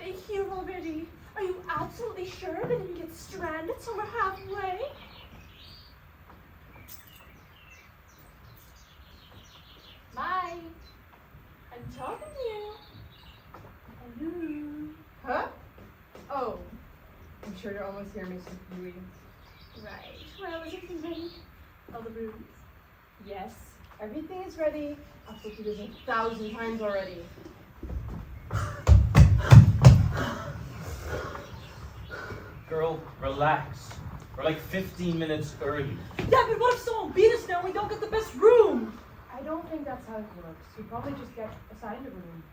they here already? Are you absolutely sure they didn't get stranded somewhere halfway? Mai, I'm talking to you. Hello. Huh? Oh, I'm sure you're almost here, Mr. Huey. Right. Well, is everything ready? All the rooms? Yes, everything is ready. I've told you this 1,000 times already. Girl, relax. We're like 15 minutes early. Yeah, but what if someone beat us now and we don't get the best room? I don't think that's how it works. You probably just get assigned a room.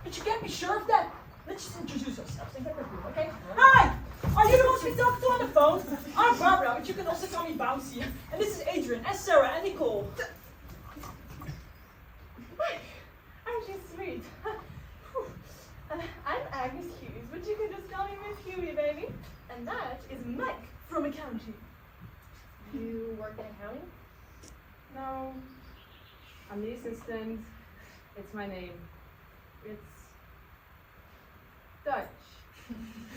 But you can't be sure of that. Let's just introduce ourselves and get the room, okay? Hi! Are you the ones we talked to on the phone? I'm Barbara, but you can also call me Bouncy. And this is Adrian, and Sarah, and Nicole. Aren't you sweet? I'm Agnes Hughes, but you can just call me Miss Huey, baby. And that is Mike from accounting. You work in accounting? No. I'm the assistant. It's my name. It's Dutch.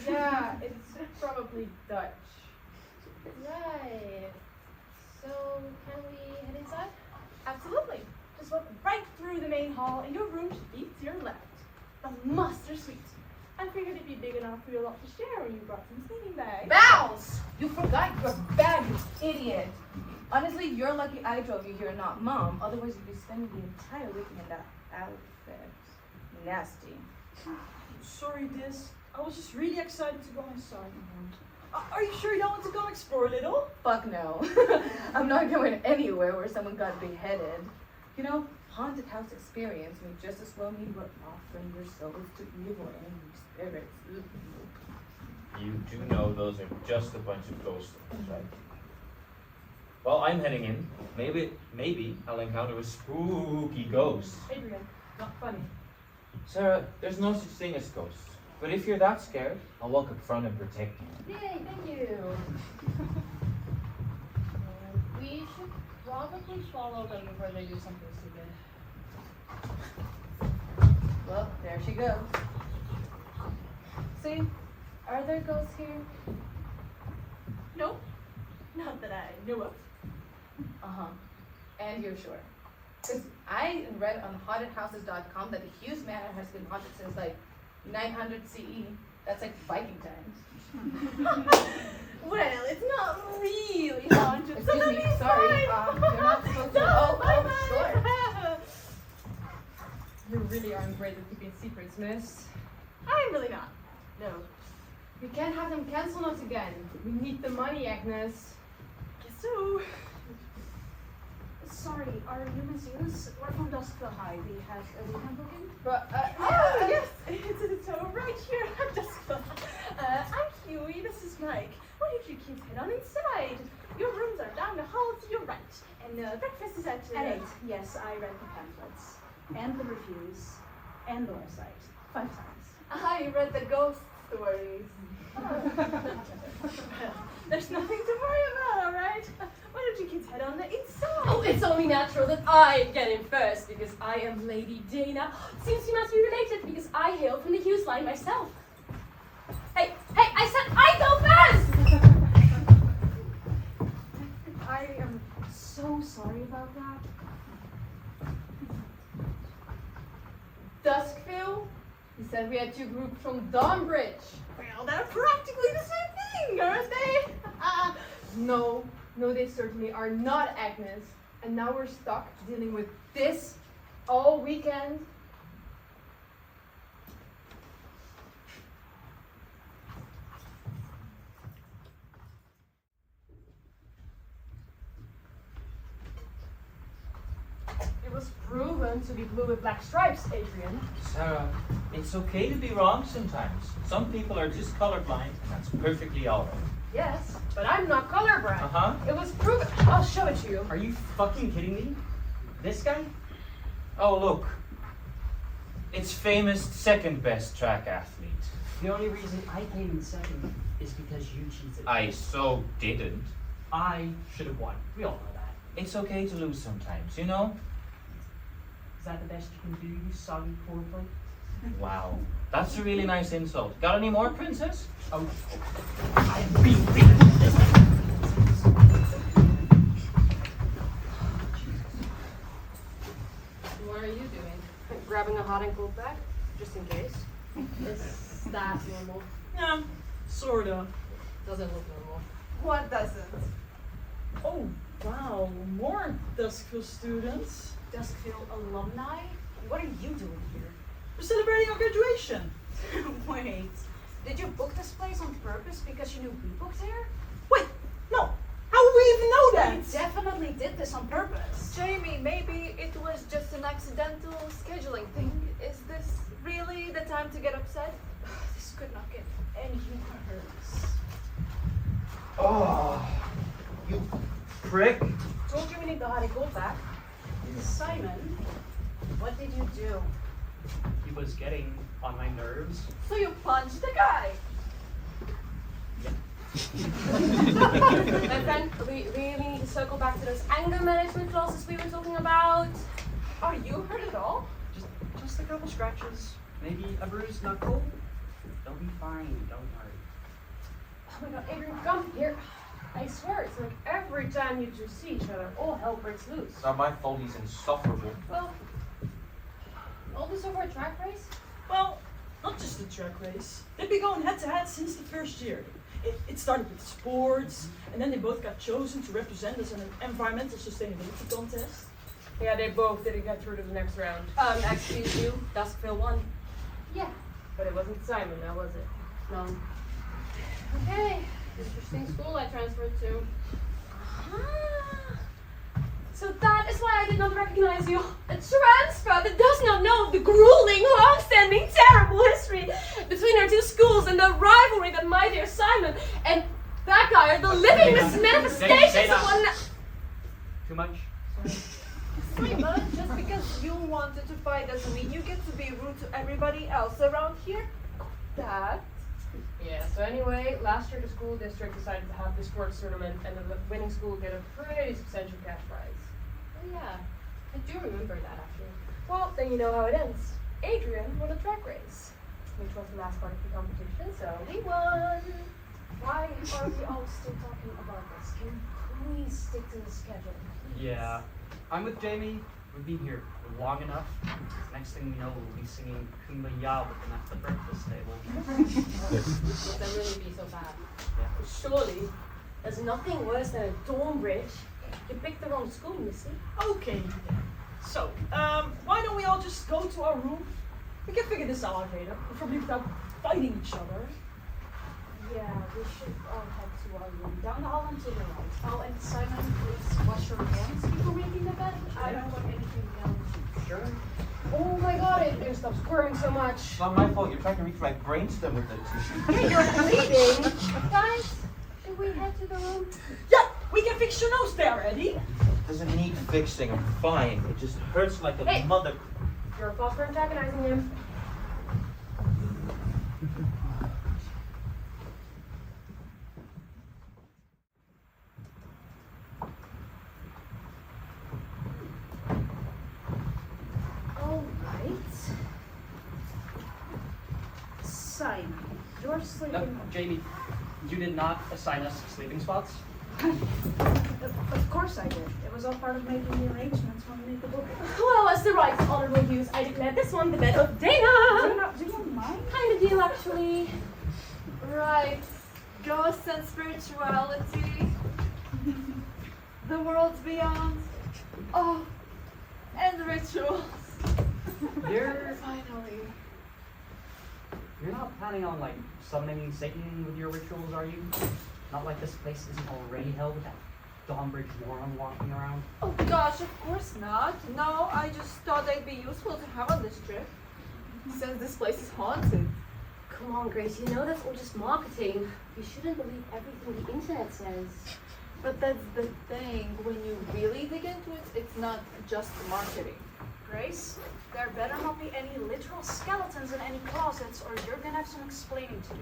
Yeah, it's probably Dutch. Right. So, can we head inside? Absolutely. Just walk right through the main hall, and your room should be to your left. The master suite. I figured it'd be big enough for you lot to share when you brought some sleeping bags. Bounce! You forgot your bag, you idiot. Honestly, you're lucky I drove you here, not Mom. Otherwise, you'd be spending the entire weekend in that outfit. Nasty. Sorry, Dis. I was just really excited to go inside. Are you sure you don't want to go explore a little? Fuck no. I'm not going anywhere where someone got beheaded. You know, haunted house experience may just as well mean we're offering your souls to evil angry spirits. You do know those are just a bunch of ghosts, right? Well, I'm heading in. Maybe I'll encounter a spooky ghost. Adrian, not funny. Sarah, there's no such thing as ghosts. But if you're that scared, I'll walk up front and protect you. Yay, thank you. We should probably follow them before they do something stupid. Well, there she goes. See? Are there ghosts here? No, not that I know of. Uh-huh. And you're sure? Because I read on hauntedhouses.com that the Hughes Manor has been haunted since like 900 CE. That's like Viking times. Well, it's not really haunted. Excuse so that'll me, be sorry. fine. You're not supposed to. No, Sure. You really aren't great at keeping secrets, miss. I'm really not. No. We can't have them cancel us again. We need the money, Agnes. Guess so. Sorry, are you Miss Hughes? We're from Duskville High. We have a weekend booking. But, Oh, yes, it's right here at Duskville. I'm Huey, this is Mike. Why don't you kids head on inside? Your rooms are down the hall to your right. And breakfast is at 8. Yes, I read the pamphlets. And the reviews. And the website. 5 times. I read the ghost stories. There's nothing to worry about, all right? Why don't you kids head on the inside? Oh, it's only natural that I get in first because I am Lady Dana. Seems we must be related because I hail from the Hughes line myself. Hey, I said I go first! I am so sorry about that. Duskville? He said we had 2 groups from Dawnbridge. Well, they're practically the same thing, aren't they? No, they certainly are not, Agnes. And now we're stuck dealing with this all weekend. It was proven to be blue with black stripes, Adrian. Sarah, it's okay to be wrong sometimes. Some people are just colorblind, and that's perfectly alright. Yes, but I'm not colorblind. Uh-huh. It was proven. I'll show it to you. Are you fucking kidding me? This guy? Oh, look. It's famous second best track athlete. The only reason I came in second is because you cheated. I so didn't. I should have won. We all know that. It's okay to lose sometimes, you know? Is that the best you can do, you soggy cornflake? Wow, that's a really nice insult. Got any more, princess? Oh, I'm being ridiculous. What are you doing? Grabbing a hot and cold pack, just in case. Is that normal? Yeah, sorta. Doesn't look normal. What doesn't? Oh, wow, more Duskville students. Duskville alumni? What are you doing here? We're celebrating our graduation. Wait, did you book this place on purpose because you knew we booked here? Wait, no. How would we even know that? You definitely did this on purpose. Jamie, maybe it was just an accidental scheduling thing. Is this really the time to get upset? This could not get any worse. Oh, you prick. Told you we need the hot and cold pack. Simon, what did you do? He was getting on my nerves. So you punched the guy. My friend, we really need to circle back to those anger management classes we were talking about. Are you hurt at all? Just a couple scratches. Maybe a bruised knuckle. They'll be fine, don't worry. Oh my god, Adrian, come here. I swear, it's like every time you two see each other, all hell breaks loose. It's not my fault he's insufferable. Well, all this over a track race? Well, not just the track race. They've been going head to head since the first year. It started with sports, and then they both got chosen to represent us in an environmental sustainability contest. Yeah, they both didn't get through to the next round. Excuse you, Duskville won. Yeah, but it wasn't Simon, now was it? No. Okay, interesting school I transferred to. So that is why I did not recognize you. A transfer that does not know the grueling, long-standing, terrible history between our two schools and the rivalry that my dear Simon and that guy are the living manifestations of one. Too much? Simon, just because you wanted to fight doesn't mean you get to be rude to everybody else around here. That. Yeah, so anyway, last year the school district decided to have the sports tournament and the winning school would get a pretty substantial cash prize. Oh yeah, I do remember that actually. Well, then you know how it ends. Adrian won a track race, which was the last part of the competition, so he won. Why are we all still talking about this? Can you please stick to the schedule? Please? Yeah. I'm with Jamie. We've been here long enough. Next thing we know, we'll be singing Kumbaya with them at the breakfast table. Would that really be so bad? Surely, there's nothing worse than a dorm bridge. You picked the wrong school, Missy. Okay, so, why don't we all just go to our room? We can figure this out later, preferably without fighting each other. Yeah, we should all head to our room. Down the hall and to the right. Oh, and Simon, please wash your hands before making the bed. I don't want anything down. Sure. Oh my god, Adrian, stop squirming so much. It's not my fault. You're trying to reach my brainstem with it. Hey, you're bleeding. Guys, should we head to the room? Yeah, we can fix your nose there, Eddie. Doesn't need fixing. I'm fine. It just hurts like a Hey. mother. You're a cause for antagonizing him. All right. Simon, you're No, sleeping. Jamie, you did not assign us sleeping spots. Of course I did. It was all part of making the arrangements when we made the booking. Well, as the right honorable use, I declare this one the bed of Dana. Do you mind? Kind of deal, actually. Right. Ghosts and spirituality. The worlds beyond. Oh, and rituals. You're Finally. not planning on like summoning Satan with your rituals, are you? Not like this place isn't already held with that Dawnbridge moron walking around. Oh gosh, of course not. No, I just thought they'd be useful to have on this trip. Since this place is haunted. Come on, Grace, you know that's all just marketing. You shouldn't believe everything the internet says. But that's the thing. When you really dig into it, it's not just marketing. Grace, there better not be any literal skeletons in any closets or you're gonna have some explaining to do.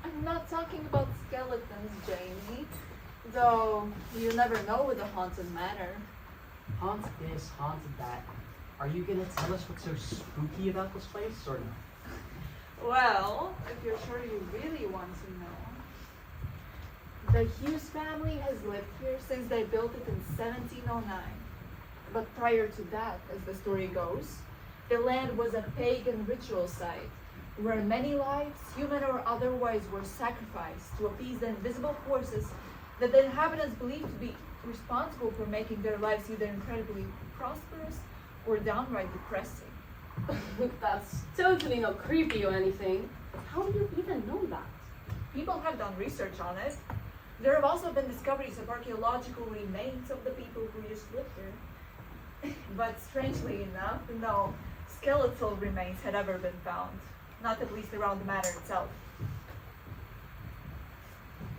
I'm not talking about skeletons, Jamie. Though, you never know with a haunted manor. Haunted this, haunted that. Are you gonna tell us what's so spooky about this place, or no? Well, if you're sure you really want to know. The Hughes family has lived here since they built it in 1709. But prior to that, as the story goes, the land was a pagan ritual site where many lives, human or otherwise, were sacrificed to appease the invisible forces that the inhabitants believed to be responsible for making their lives either incredibly prosperous or downright depressing. That's totally not creepy or anything. How do you even know that? People have done research on it. There have also been discoveries of archaeological remains of the people who used to live here. But strangely enough, no skeletal remains had ever been found, not at least around the manor itself.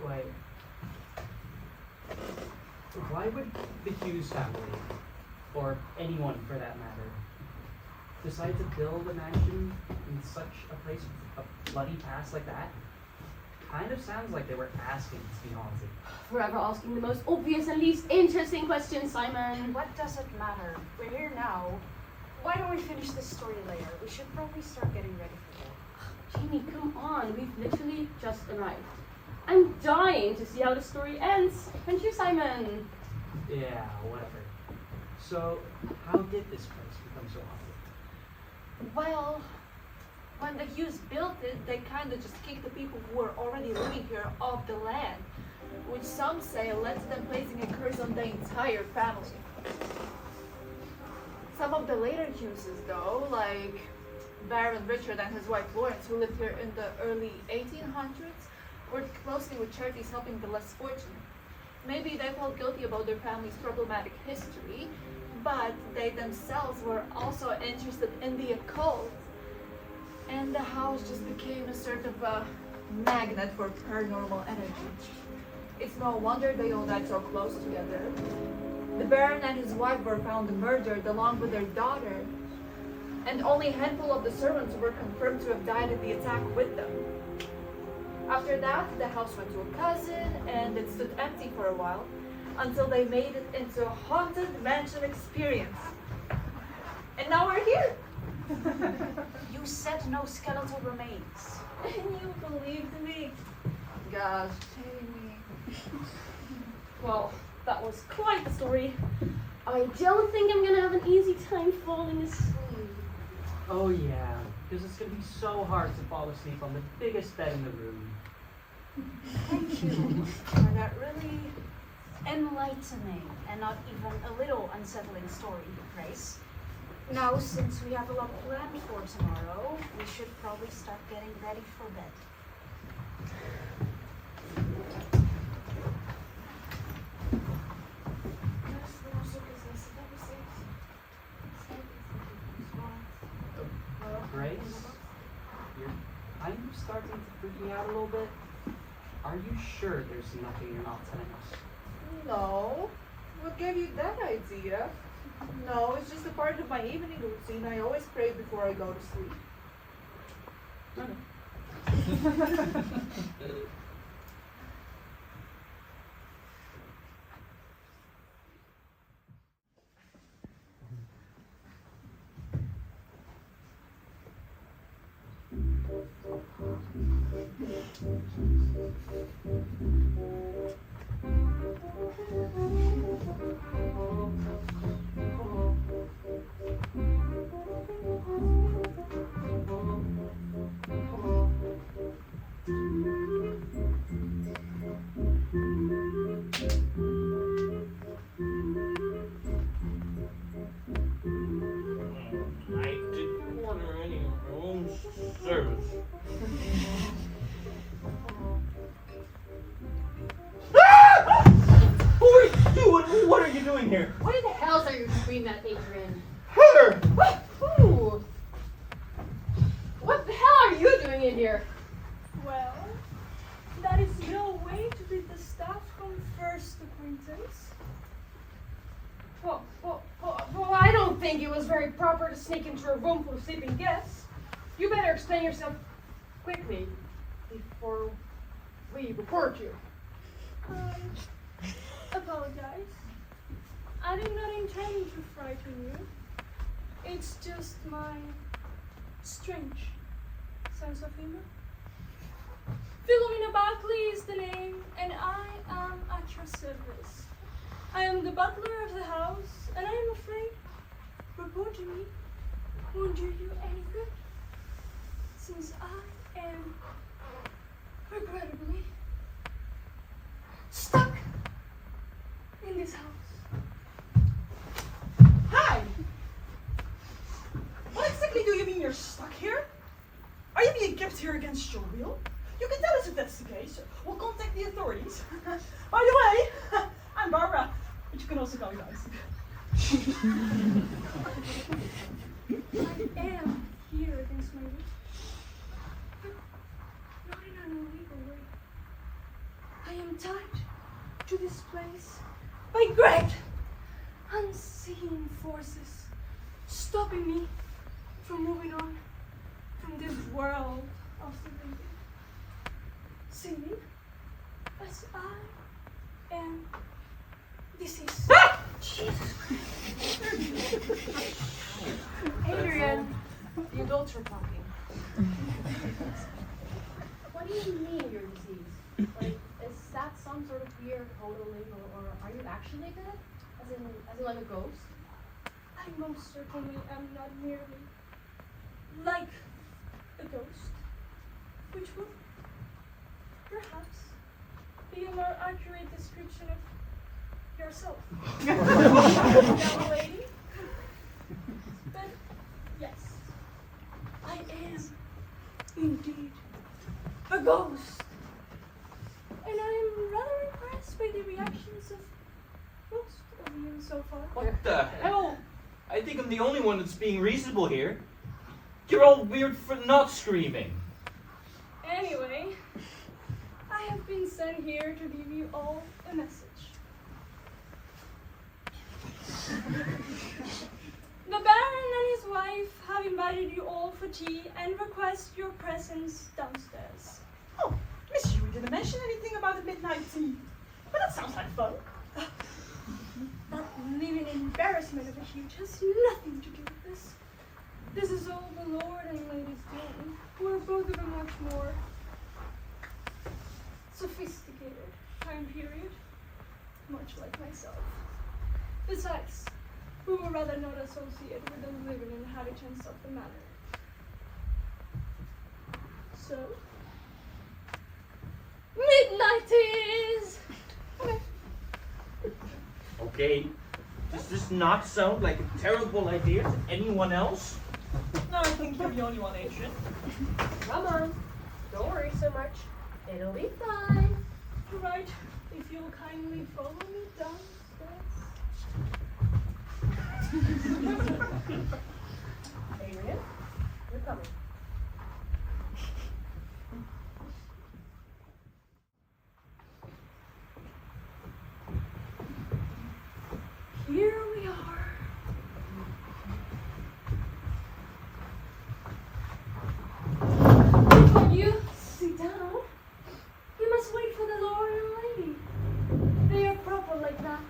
Wait. Why would the Hughes family, or anyone for that matter, decide to build a mansion in such a place with a bloody past like that? Kind of sounds like they were asking to be haunted. Forever asking the most obvious and least interesting questions, Simon. What does it matter? We're here now. Why don't we finish this story later? We should probably start getting ready for bed. Jamie, come on. We've literally just arrived. I'm dying to see how the story ends. Aren't you, Simon? Yeah, whatever. So, how did this place become so haunted? Well, when the Hughes built it, they kind of just kicked the people who were already living here off the land, which some say led to them placing a curse on the entire family. Some of the later Hugheses, though, like Baron Richard and his wife Florence, who lived here in the early 1800s, worked closely with charities helping the less fortunate. Maybe they felt guilty about their family's problematic history, but they themselves were also interested in the occult. And the house just became a sort of a magnet for paranormal energy. It's no wonder they all died so close together. The Baron and his wife were found murdered along with their daughter, and only a handful of the servants were confirmed to have died in the attack with them. After that, the house went to a cousin, and it stood empty for a while, until they made it into a haunted mansion experience. And now we're here! You said no skeletal remains. And you believed me. Gosh, Jamie. Well, that was quite the story. I don't think I'm gonna have an easy time falling asleep. Oh yeah, because it's gonna be so hard to fall asleep on the biggest bed in the room. Thank you for that really enlightening and not even a little unsettling story, Grace. Now, since we have a lot planned for tomorrow, we should probably start getting ready for bed. Grace, you're kind of starting to freak me out a little bit. Are you sure there's nothing you're not telling us? No. What gave you that idea? No, it's just a part of my evening routine. I always pray before I go to sleep. I didn't order any room service. What are you doing here? What in the hell are you screaming at, Adrian? Heather! Who? What the hell are you doing in here? Well, that is no way to treat the staff from first acquaintance. Well, I don't think it was very proper to sneak into a room full of sleeping guests. You better explain yourself quickly before we report you. Apologize. I did not intend to frighten you. It's just my strange sense of humor. Philomena Barclay is the name, and I am at your service. I am the butler of the house, and I am afraid reporting me won't do you any good, since I am, regrettably, stuck in this house. Hi! What exactly do you mean you're stuck here? Are you being kept here against your will? You can tell us if that's the case. We'll contact the authorities. By the way, I'm Barbara, but you can also call me Darcy. I am here against my will, but not in an illegal way. I am tied to this place by great unseen forces, stopping me from moving on from this world of the living. Seeing as I am deceased. Jesus Christ. Adrian, the adults are talking. What do you mean you're diseased? Like, is that some sort of weird holding, or are you actually dead? As in like a ghost? I most certainly am not merely like a ghost, which would perhaps be a more accurate description of yourself, young lady. But yes, I am indeed a ghost, and I am rather impressed by the reactions of most of you so far. What the hell? I think I'm the only one that's being reasonable here. You're all weird for not screaming. Anyway, I have been sent here to give you all a message. The Baron and his wife have invited you all for tea and request your presence downstairs. Oh, Miss Huey didn't mention anything about the midnight tea. But that sounds like fun. That living embarrassment of a huge has nothing to do with this. This is all the Lord and Lady's doing, who are both of a much more sophisticated time period, much like myself. Besides, we would rather not associate with the living inhabitants of the manor. So, midnight is. Okay. Okay, does this not sound like a terrible idea to anyone else? No, I think you're the only one, Adrian. Come on, don't worry so much. It'll be fine. Right, if you'll kindly follow me downstairs. Adrian, you're coming. Here we are. Before you sit down, you must wait for the Lord and Lady. They are proper like that,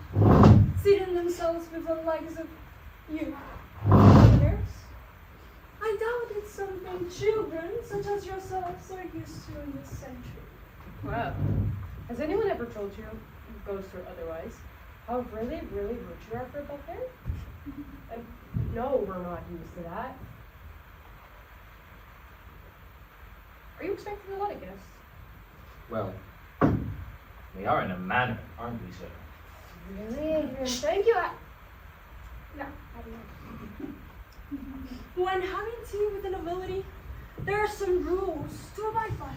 seating themselves with the likes of you, others. I doubt it's something children such as yourselves are used to in this century. Wow. Has anyone ever told you, ghost or otherwise, how really, really rude you are for a barbarian? No, we're not used to that. Are you expecting a lot of guests? Well, we are in a manor, aren't we, sir? Really, Adrian? Thank you. No, I don't. When having tea with the nobility, there are some rules to abide by.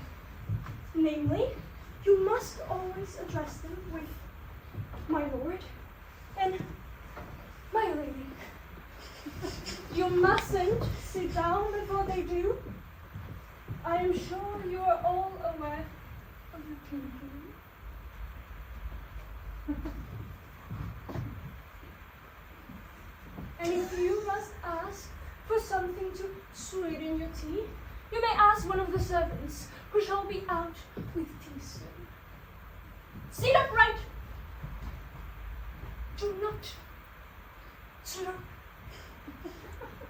Namely, you must always address them with my lord and my lady. You mustn't sit down before they do. I am sure you are all aware of the thinking. And if you must ask for something to sweeten your tea, you may ask one of the servants, who shall be out with tea soon. Sit upright. Do not slur.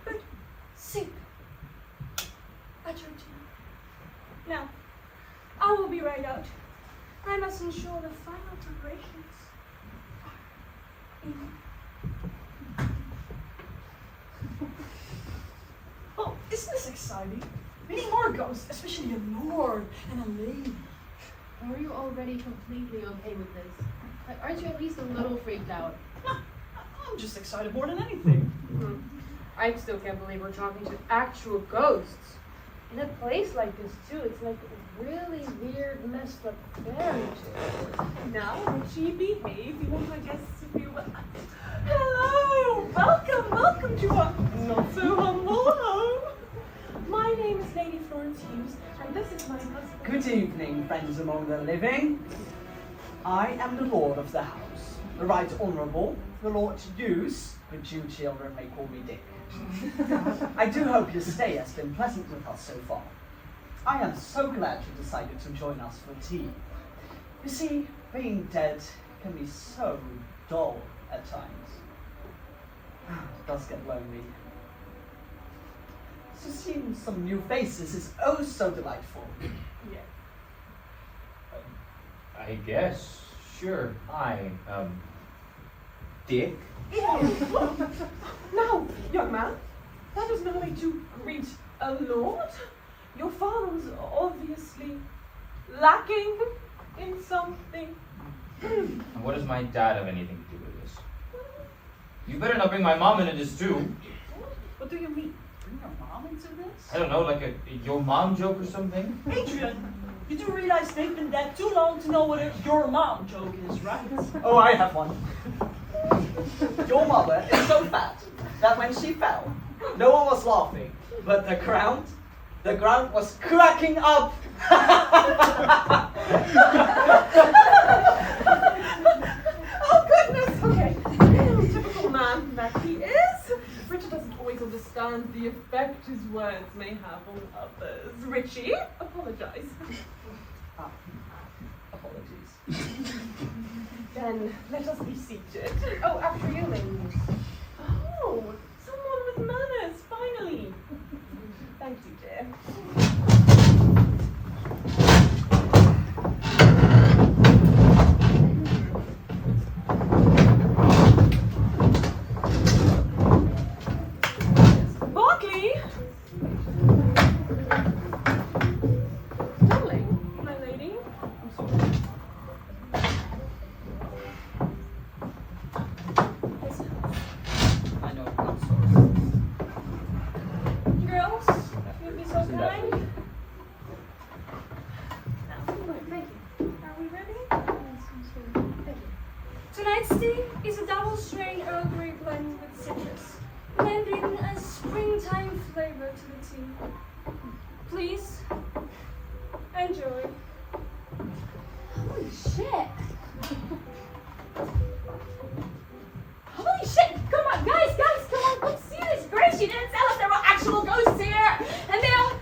But the final preparations. Oh, isn't this exciting? We need more ghosts, especially a lord and a lady. Are you already completely okay with this? Like, aren't you at least a little freaked out? I'm just excited more than anything. I still can't believe we're talking to actual ghosts. In a place like this too, it's like a really weird, messed up fairy tale. Now, Richie, behave. You want my guests to feel well. Hello! Welcome to our not so humble home. My name is Lady Florence Hughes, and this is my husband. Good evening, friends among the living. I am the lord of the house, the right honourable, the Lord Hughes, but you children may call me Dick. I do hope your stay has been pleasant with us so far. I am so glad you decided to join us for tea. You see, being dead can be so dull at times. It does get lonely. So seeing some new faces is oh so delightful. Yes. I guess. Sure. Hi, Dick. Now, young man, that is no way to greet a lord. Your father was obviously lacking in something. And what does my dad have anything to do with this? You better not bring my mom into this too. What do you mean? Bring your mom into this? I don't know, like a your mom joke or something? Adrian, you do realize they've been dead too long to know what a your mom joke is, right? Oh, I have one. Your mother is so fat that when she fell, no one was laughing, but the ground was cracking up. Oh goodness, okay. Typical man that he is. Richard doesn't always understand the effect his words may have on others. Richie, apologize. Apologies. Then let us be seated. Oh, after you, ladies. Oh, someone with manners, finally. Thank you, dear. Bartley! Darling, my lady. I'm sorry. I know, I'm sorry. Girls, you'd be so kind. Thank you. Are we ready? Thank you. Tonight's tea is a double strain Earl Grey blend with citrus, lending a springtime flavor to the tea. Please enjoy. Holy shit! Holy shit! Come on, guys, come on, let's see this. Grace, you didn't tell us there were actual ghosts here, and they are.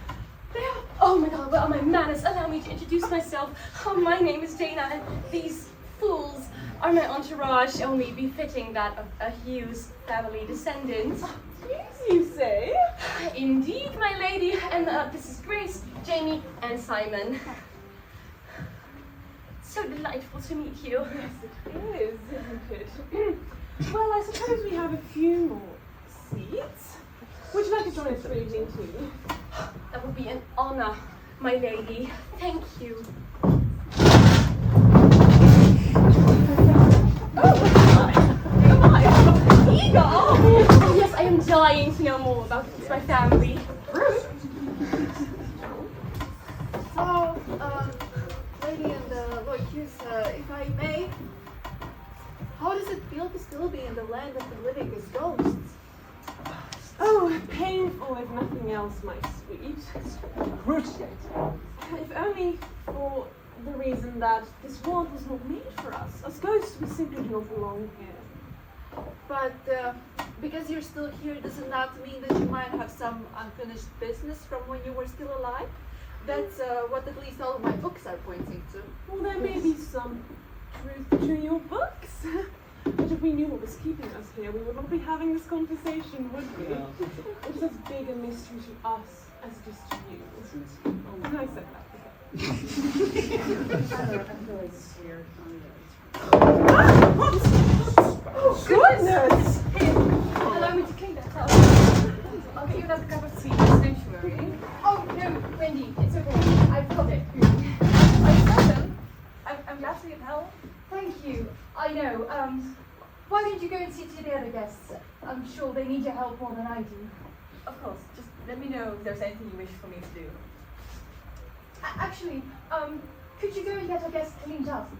Oh my God! Well, my manners. Allow me to introduce myself. Oh, my name is Dana, and these fools are my entourage, only befitting that of a Hughes family descendant. Please, you say? Indeed, my lady, and this is Grace, Jamie, and Simon. So delightful to meet you. Yes, it is, isn't it? Well, I suppose we have a few more seats. Would you like to join us for evening tea? That would be an honor, my lady. Thank you. Eager! Oh, yes, I am dying to know more about my family. So, Lady and Lord Hughes, if I may, how does it feel to still be in the land of the living as ghosts? Oh, painful if nothing else, my sweet. Cruciate. If only for the reason that this world was not made for us. Us ghosts, we simply do not belong here. But because you're still here, doesn't that mean that you might have some unfinished business from when you were still alive? That's what at least all of my books are pointing to. Well, there may be some truth to your books. But if we knew what was keeping us here, we would not be having this conversation, would we? Yeah. It is as big a mystery to us as it is to you. And I said that. Goodness! Allow me to clean that up. I'll get you another cup of tea, don't you worry. Oh, no, Wendy, it's okay. I've got it. Are you welcome? I'm glad to be of help. Thank you. I know. Why don't you go and see to the other guests? I'm sure they need your help more than I do. Of course, just let me know if there's anything you wish for me to do. Actually, could you go and get our guests cleaned up?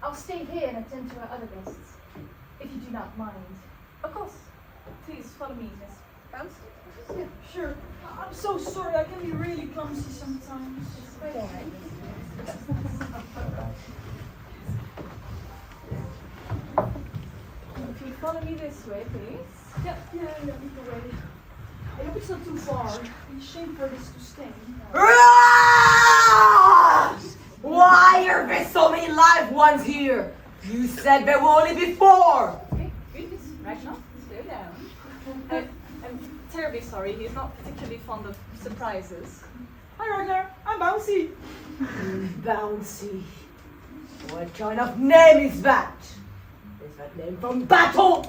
I'll stay here and attend to our other guests, if you do not mind. Of course. Please follow me, Miss Bounce. Yeah, sure. I'm so sorry, I can be really clumsy sometimes. It's quite alright. If you follow me this way, please. Yeah, lead the way. I hope it's not too far. It's a shame for this to stay. Why are there so many live ones here? You said there were only be 4. Okay, good, Miss Ragnar, slow down. I'm terribly sorry, he's not particularly fond of surprises. Hi Ragnar, I'm Bouncy. Bouncy. What kind of name is that? Is that name from battle?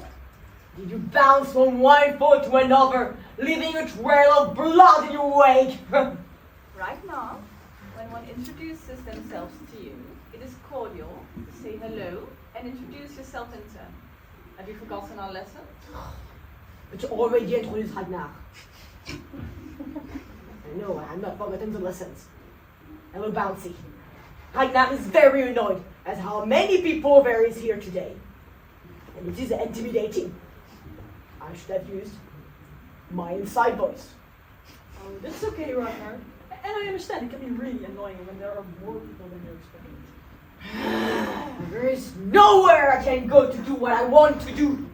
Did you bounce from one foot to another, leaving a trail of blood in your wake? Right now, when one introduces themselves to you, it is cordial to say hello and introduce yourself in turn. Have you forgotten our lesson? But you already introduced Ragnar. No, I have not forgotten the lessons. Hello, Bouncy. Ragnar is very annoyed at how many people there is here today. And it is intimidating. I should have used my inside voice. Oh, that's okay, Ragnar. And I understand it can be really annoying when there are more people than you expect. There is nowhere I can go to do what I want to do.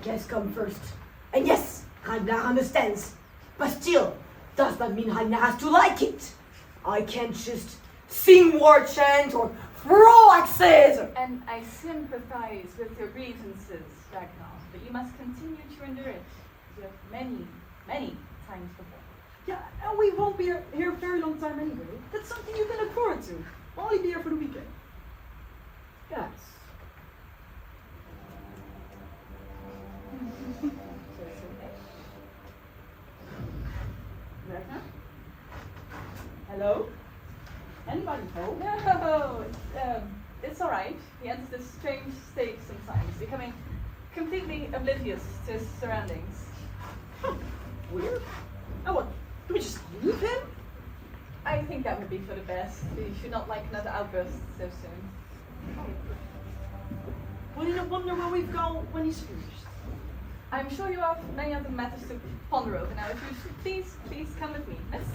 Guests come first. And yes, Ragnar understands. But still, does not mean Ragnar has to like it. I can't just sing war chants or throw axes. And I sympathize with your grievances, Ragnar, but you must continue to endure it. You have many, many times before. Yeah, and we won't be here a very long time anyway. That's something you can look forward to. We'll only be here for the weekend. Yes. Ragnar? Hello? Anybody home? No, it's alright. He enters this strange state sometimes, becoming completely oblivious to his surroundings. Weird. Oh, what? Do we just leave him? I think that would be for the best. We should not like another outburst so soon. Will you not wonder where we go when he's finished? I'm sure you have many other matters to ponder over now. If you should please come with me. Miss?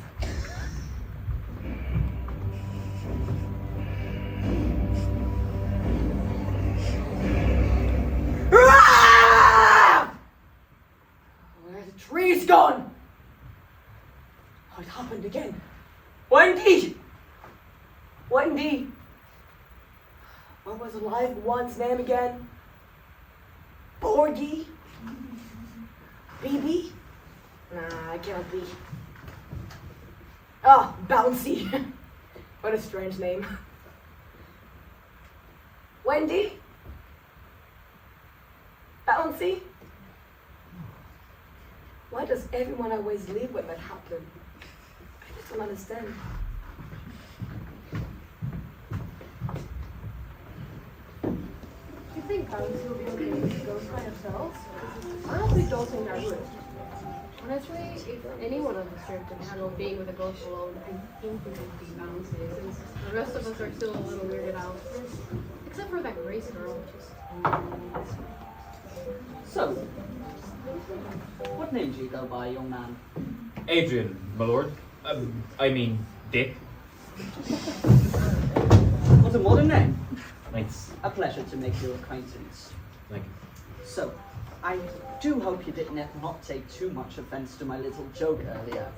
Where are the trees gone? What happened again? Wendy! Wendy! What was the live one's name again? Borgie? BB? Nah, I cannot be. Ah, Bouncy. What a strange name. Wendy? Bouncy? Why does everyone always leave when that happens? I just don't understand. Do you think Bouncy will be okay with ghosts by themselves? Honestly, don't think I would. Honestly, if anyone on this trip can handle being with a ghost alone, I think it would be Bouncy, since the rest of us are still a little weirded out. Except for that Grace girl, which is... So, what name do you go by, young man? Adrian, my lord. I mean, Dick. What a modern name. Thanks. A pleasure to make your acquaintance. Thank you. So, I do hope you did not take too much offense to my little joke earlier.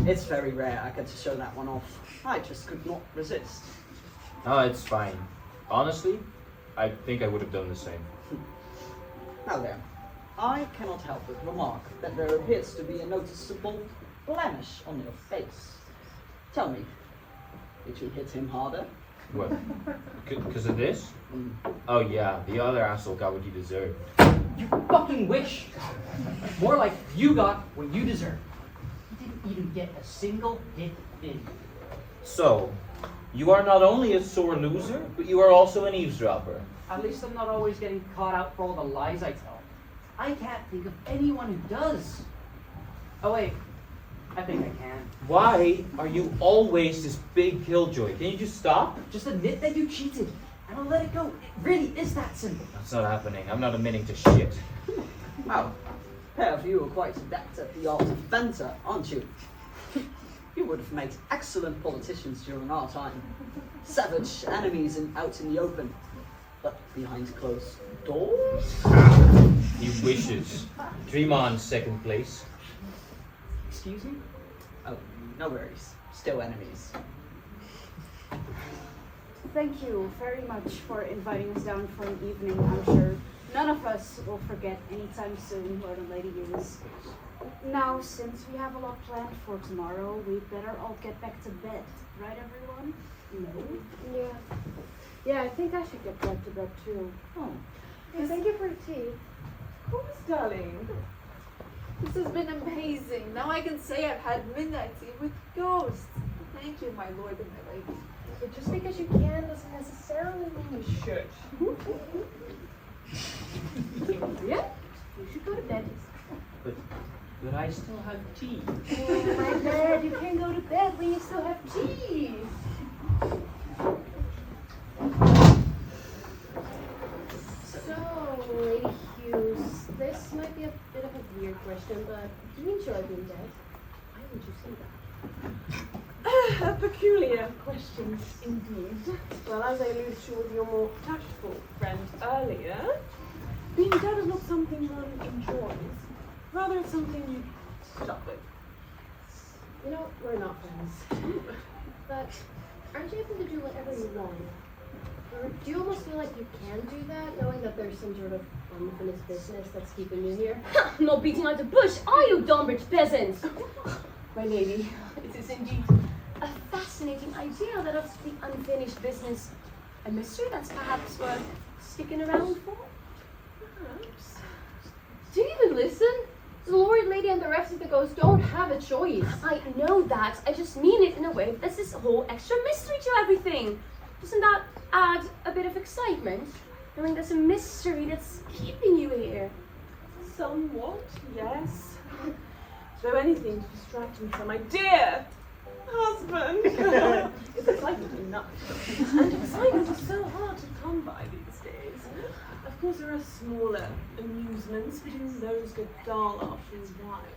It's very rare I get to show that one off. I just could not resist. No, it's fine. Honestly, I think I would have done the same. Now there, I cannot help but remark that there appears to be a noticeable blemish on your face. Tell me, did you hit him harder? What? Because of this? Mm. Oh yeah, the other asshole got what he deserved. You fucking wish. More like you got what you deserve. You didn't even get a single hit in. So, you are not only a sore loser, but you are also an eavesdropper. At least I'm not always getting caught out for all the lies I tell. I can't think of anyone who does. Oh wait, I think I can. Why are you always this big killjoy? Can you just stop? Just admit that you cheated, and I'll let it go. It really is that simple. That's not happening. I'm not admitting to shit. Wow, pair of you are quite adept at the art of banter, aren't you? You would have made excellent politicians during our time. Savage enemies out in the open, but behind closed doors? He wishes. Dream on, second place. Excuse me? Oh, no worries. Still enemies. Thank you very much for inviting us down for an evening. I'm sure none of us will forget anytime soon what a lady is. Now, since we have a lot planned for tomorrow, we better all get back to bed. Right, everyone? No? Yeah, I think I should get back to bed too. Oh, Hey, thank you for the tea. Of course, darling. This has been amazing. Now I can say I've had midnight tea with ghosts. Thank you, my lord and my lady. But just because you can doesn't necessarily mean you should. Yeah, you should go to bed. But I still have tea. Oh, my bed, you can't go to bed when you still have tea. So, Lady Hughes, this might be a bit of a weird question, but do you enjoy being dead? Why would you say that? A peculiar question indeed. Well, as I alluded to with your more tactful friend earlier, being dead is not something one enjoys. Rather, it's something you put up with. You know, we're not friends. But aren't you able to do whatever you want? Or do you almost feel like you can do that, knowing that there's some sort of unfinished business that's keeping you here? I'm not beating out the bush, are you, Donbridge peasant? My lady, it is indeed A fascinating idea, that of the unfinished business. A mystery that's perhaps worth sticking around for? perhaps. Do you even listen? The Lord, Lady, and the rest of the ghosts don't have a choice. I know that. I just mean it in a way that's this whole extra mystery to everything. Doesn't that add a bit of excitement? Knowing there's a mystery that's keeping you here. Somewhat, yes. So anything to distract me from my dear husband. It's exciting enough. And excitement is so hard to come by these days. Of course, there are smaller amusements, but even those get dull after a while.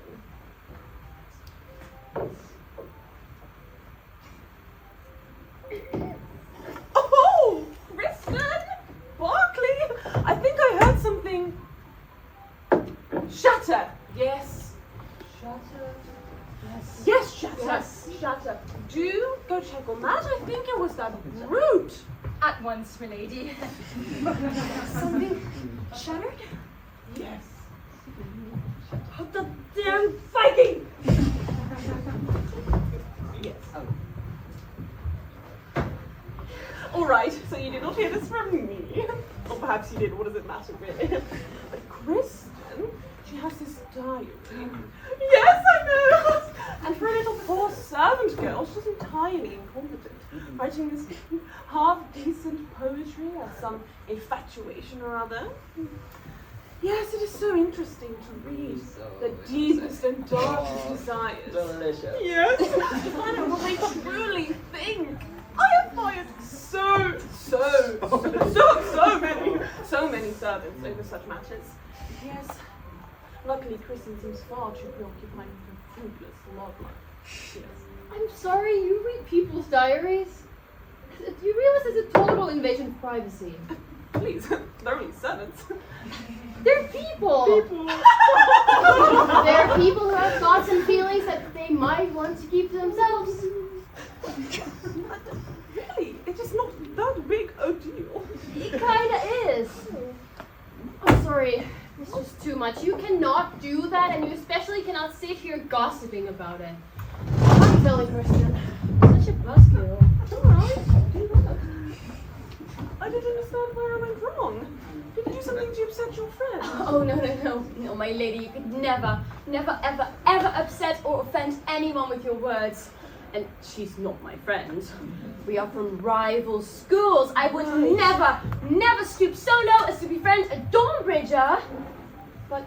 Oh, Kristen! Barkley! I think I heard something. Shatter! Yes. Shatter. Yes. Yes, Shatter! Yes. Shatter. Do go check on that. I think it was that brute. At once, milady. Something shattered? Yes. Oh, the damn Viking! Yes. Alright, so you did not hear this from me. Or perhaps you did, what does it matter really? But Kristen, she has this diary. Yes, I know! And for a little poor servant girl, she's entirely incompetent. Writing this half-decent poetry or some infatuation or other. Yes, it is so interesting to read the deepest and darkest desires. Delicious. Yes, to find out what they truly think. I have fired so many servants over such matters. Yes, luckily Kristen seems far too preoccupied with her fruitless love life. Yes. I'm sorry, you read people's diaries? Do you realize it's a total invasion of privacy? Please, they're only servants. They're people! They're people who have thoughts and feelings that they might want to keep to themselves. Really, it's just not that big a deal. It kinda is. I'm sorry, it's just too much. You cannot do that, and you especially cannot sit here gossiping about it. I'm telling Kristen. such a buzzkill. I didn't understand where I went wrong. Did you do something to upset your friend? Oh, no, my lady, you could never, ever upset or offend anyone with your words. And she's not my friend. We are from rival schools. I would never stoop so low as to befriend a Dawnbridger. But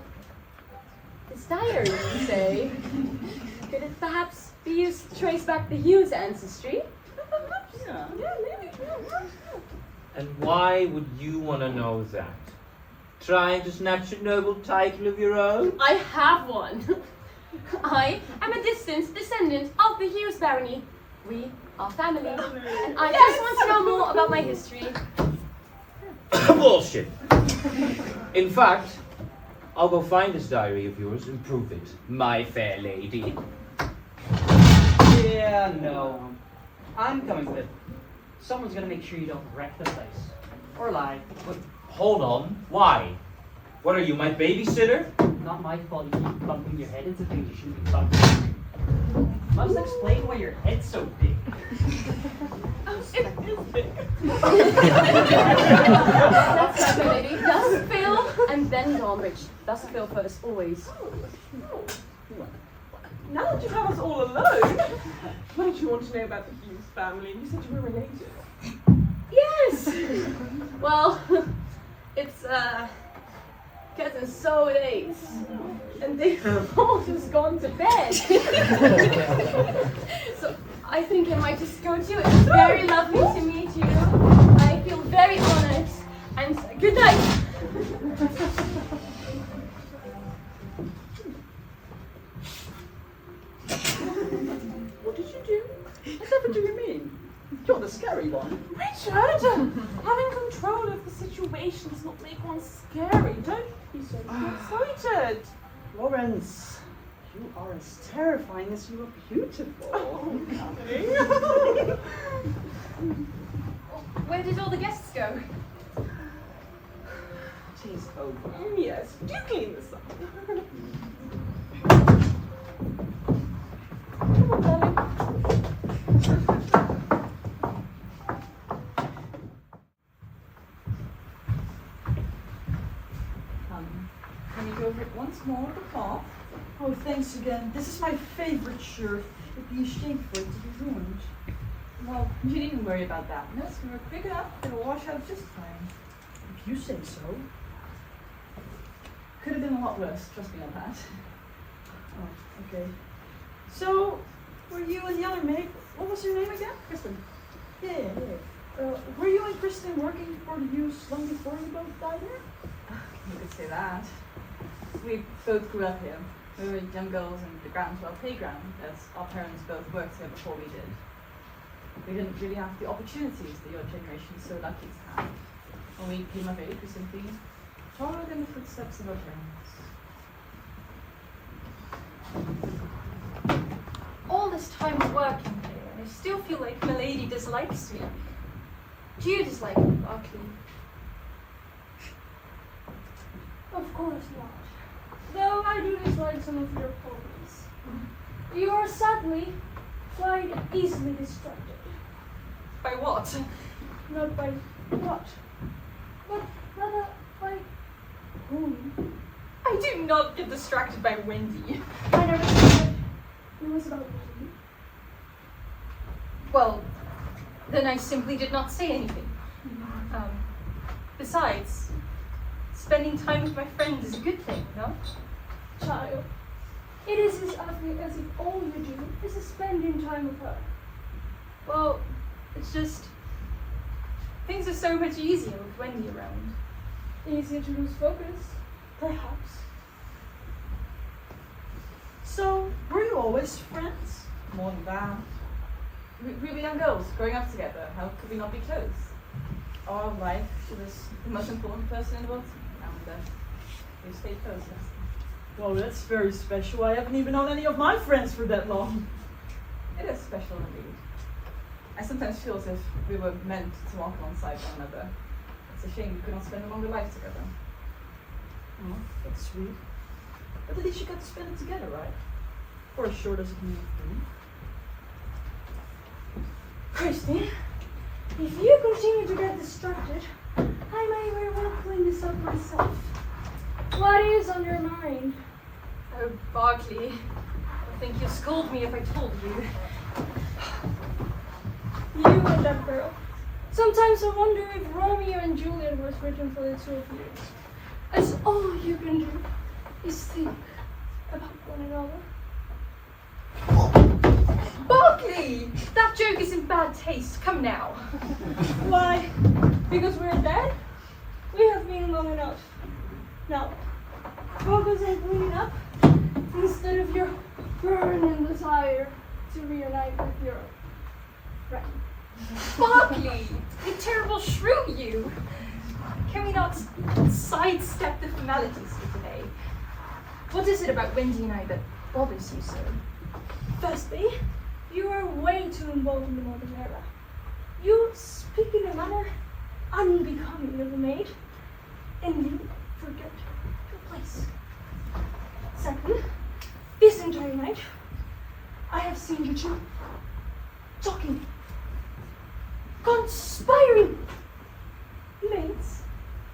this diary, you say, could it perhaps be used to trace back the Hughes ancestry? Yeah, maybe. And why would you want to know that? Trying to snatch a noble title of your own? I have one. I am a distant descendant of the Hughes barony. We are family. And I just want to know more about my history. Bullshit! In fact, I'll go find this diary of yours and prove it, my fair lady. Yeah, no. I'm coming with it. Someone's gonna make sure you don't wreck the place. Or lie. But hold on, why? What are you, my babysitter? Not my fault you keep bumping your head into things you shouldn't be bumping. Must explain why your head's so big. That's right, my lady. Dust Phil and then Dawnbridge. Dust Phil first, always. Now that you have us all alone, what did you want to know about the Hughes family? You said you were related. Yes! Well, it's, getting so late. And they've all just gone to bed. So I think I might just go to it. It's very lovely to meet you. I feel very honored. And good night. What did you do? Whatever do you mean? You're the scary one. Richard, having control of the situation does not make one scary. Don't be so excited. Lawrence, you are as terrifying as you are beautiful. Where did all the guests go? Tea's over. Yes, do clean this up. Come on, darling. Can you go over it once more, Papa? Oh, thanks again. This is my favorite shirt. It'd be a shame for it to be ruined. Well, you needn't worry about that. No, it's gonna pick it up. It'll wash out just fine. If you say so. Could have been a lot worse. Trust me on that. Oh, okay. So, were you and the other maid? What was your name again? Kristen. Yeah. Were you and Kristen working for the Hughes long before you both died here? You could say that. We both grew up here. We were young girls in the Groundswell playground, as our parents both worked here before we did. We didn't really have the opportunities that your generation is so lucky to have. When we came of age, we simply followed in the footsteps of our parents. All this time working here, and I still feel like Milady dislikes me. Do you dislike me, Barclay? Of course not. Though I do dislike some of your qualities. You are sadly quite easily distracted. By what? Not by what, but rather by whom. I do not get distracted by Wendy. I never said it was about me. Well, then I simply did not say anything. Besides, spending time with my friends is a good thing, no? Child, it is as if all you do is spending time with her. Well, it's just, things are so much easier with Wendy around. Easier to lose focus, perhaps. So, were you always friends? More than that. We were young girls growing up together. How could we not be close? All our life, she was the most important person in the world, and we stayed close. Well, that's very special. I haven't even known any of my friends for that long. It is special indeed. I sometimes feel as if we were meant to walk alongside one another. It's a shame we could not spend a longer life together. Oh, that's sweet. But at least you got to spend it together, right? For as short as it may have been. Christy, if you continue to get distracted, I may very well clean this up myself. What is on your mind? Oh, Barkley, I think you'd scold me if I told you. You and that girl. Sometimes I wonder if Romeo and Juliet was written for the two of you. As all you can do is think about one another. Barkley! That joke is in bad taste. Come now. Why? Because we're dead? We have been long enough. Now, focus on cleaning up instead of your burning desire to reunite with your friend. Barkley! You terrible shrew, you! Can we not sidestep the formalities for today? What is it about Wendy and I that bothers you so? Firstly, you are way too involved in the modern era. You speak in a manner unbecoming of a maid, and you forget your place. Second, this entire night, I have seen you two talking, conspiring. Maids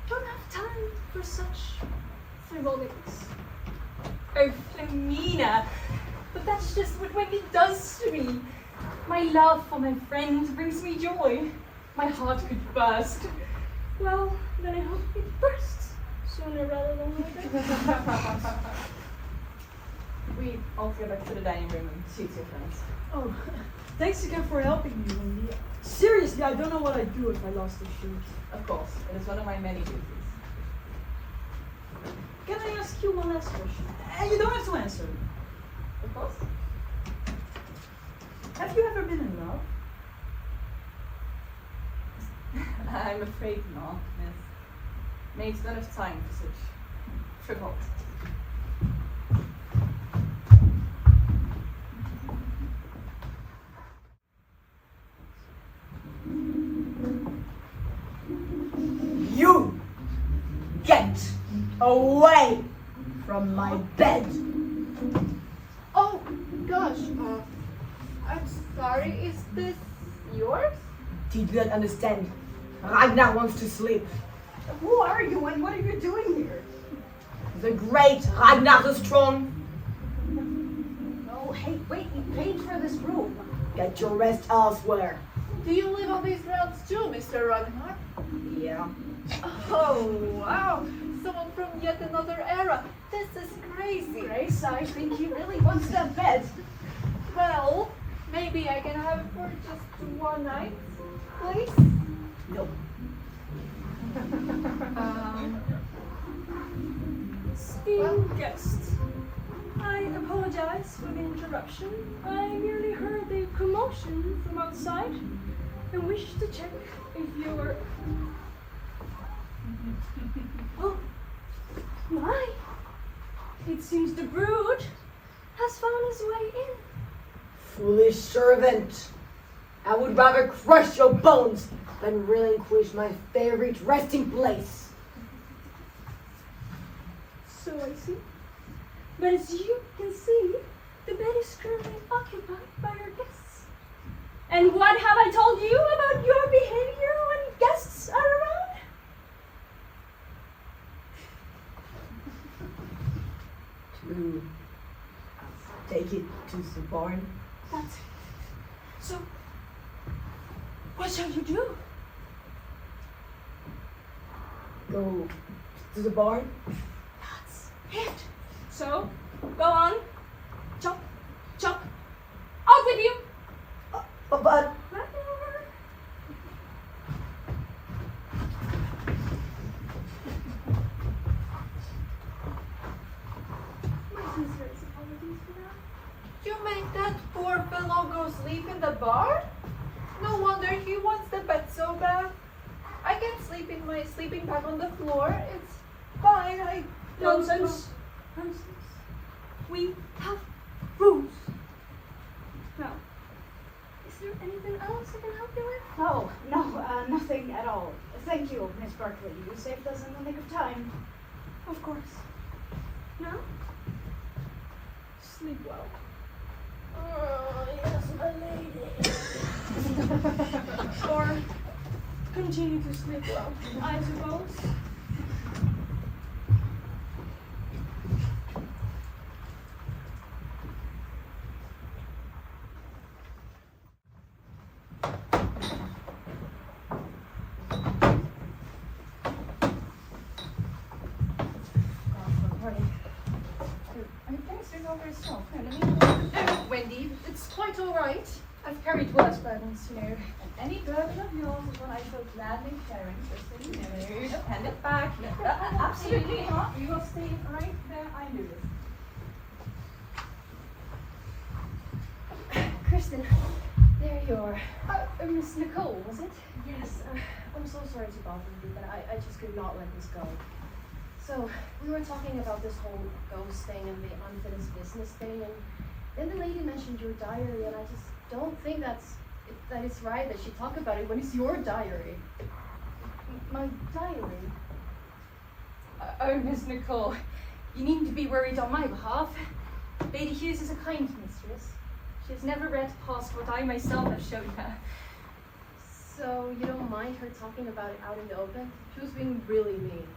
don't have time for such frivolities. Oh, Florina! But that's just what Wendy does to me. My love for my friend brings me joy. My heart could burst. Well, then I hope it bursts sooner rather than later. We all go back to the dining room and see your friends. Oh, thanks again for helping me, Wendy. Seriously, I don't know what I'd do if I lost the shoes. Of course, it is one of my many duties. Can I ask you one last question? You don't have to answer. Of course. Have you ever been in love? I'm afraid not, miss. Maids don't have time for such frivolities. You get away from my bed. Oh gosh, I'm sorry, is this yours? Did you not understand? Ragnar wants to sleep. Who are you and what are you doing here? The great Ragnar the Strong. Oh, hey, wait, you paid for this room. Get your rest elsewhere. Do you live on these grounds too, Mr. Ragnar? Yeah. Oh, wow. Someone from yet another era. This is crazy. Grace, I think he really wants that bed. Well, maybe I can have it for just one night, please? No. Esteemed guest, I apologize for the interruption. I merely heard a commotion from outside and wished to check if you were... Oh, my! It seems the brood has found his way in. Foolish servant. I would rather crush your bones than relinquish my favorite resting place. So I see. But as you can see, the bed is currently occupied by our guests. And what have I told you about your behavior when guests are around? To take it to the barn. That's it. So, what shall you do? Go to the barn. That's it. So, go on. Chop, chop. Out with you. But My sincerest apologies for that. You made that poor fellow go sleep in the bar? No wonder he wants the bed so bad. I can sleep in my sleeping bag on the floor. It's fine. I don't know. Nonsense. Nonsense. We have rules. Now, is there anything else I can help you with? Oh, no, nothing at all. Thank you, Miss Berkeley. You saved us in the nick of time. Of course. Now, sleep well. oh, yes, my lady. Or continue to sleep well, I suppose. Wendy, it's quite all right. I've carried worse burdens, you know. And any burden of yours is what I shall gladly share, Kristen. No, hand it back. Absolutely not. You will stay right there. I knew this. Kristen, there you are. Miss Nicole, was it? Yes. I'm so sorry to bother you, but I just could not let this go. So, we were talking about this whole ghost thing and the unfinished business thing, and then the lady mentioned your diary, and I just don't think that it's right that she talk about it when it's your diary. My diary? Oh, Miss Nicole, you needn't to be worried on my behalf. Lady Hughes is a kind mistress. She has never read past what I myself have shown her. So you don't mind her talking about it out in the open? She was being really mean.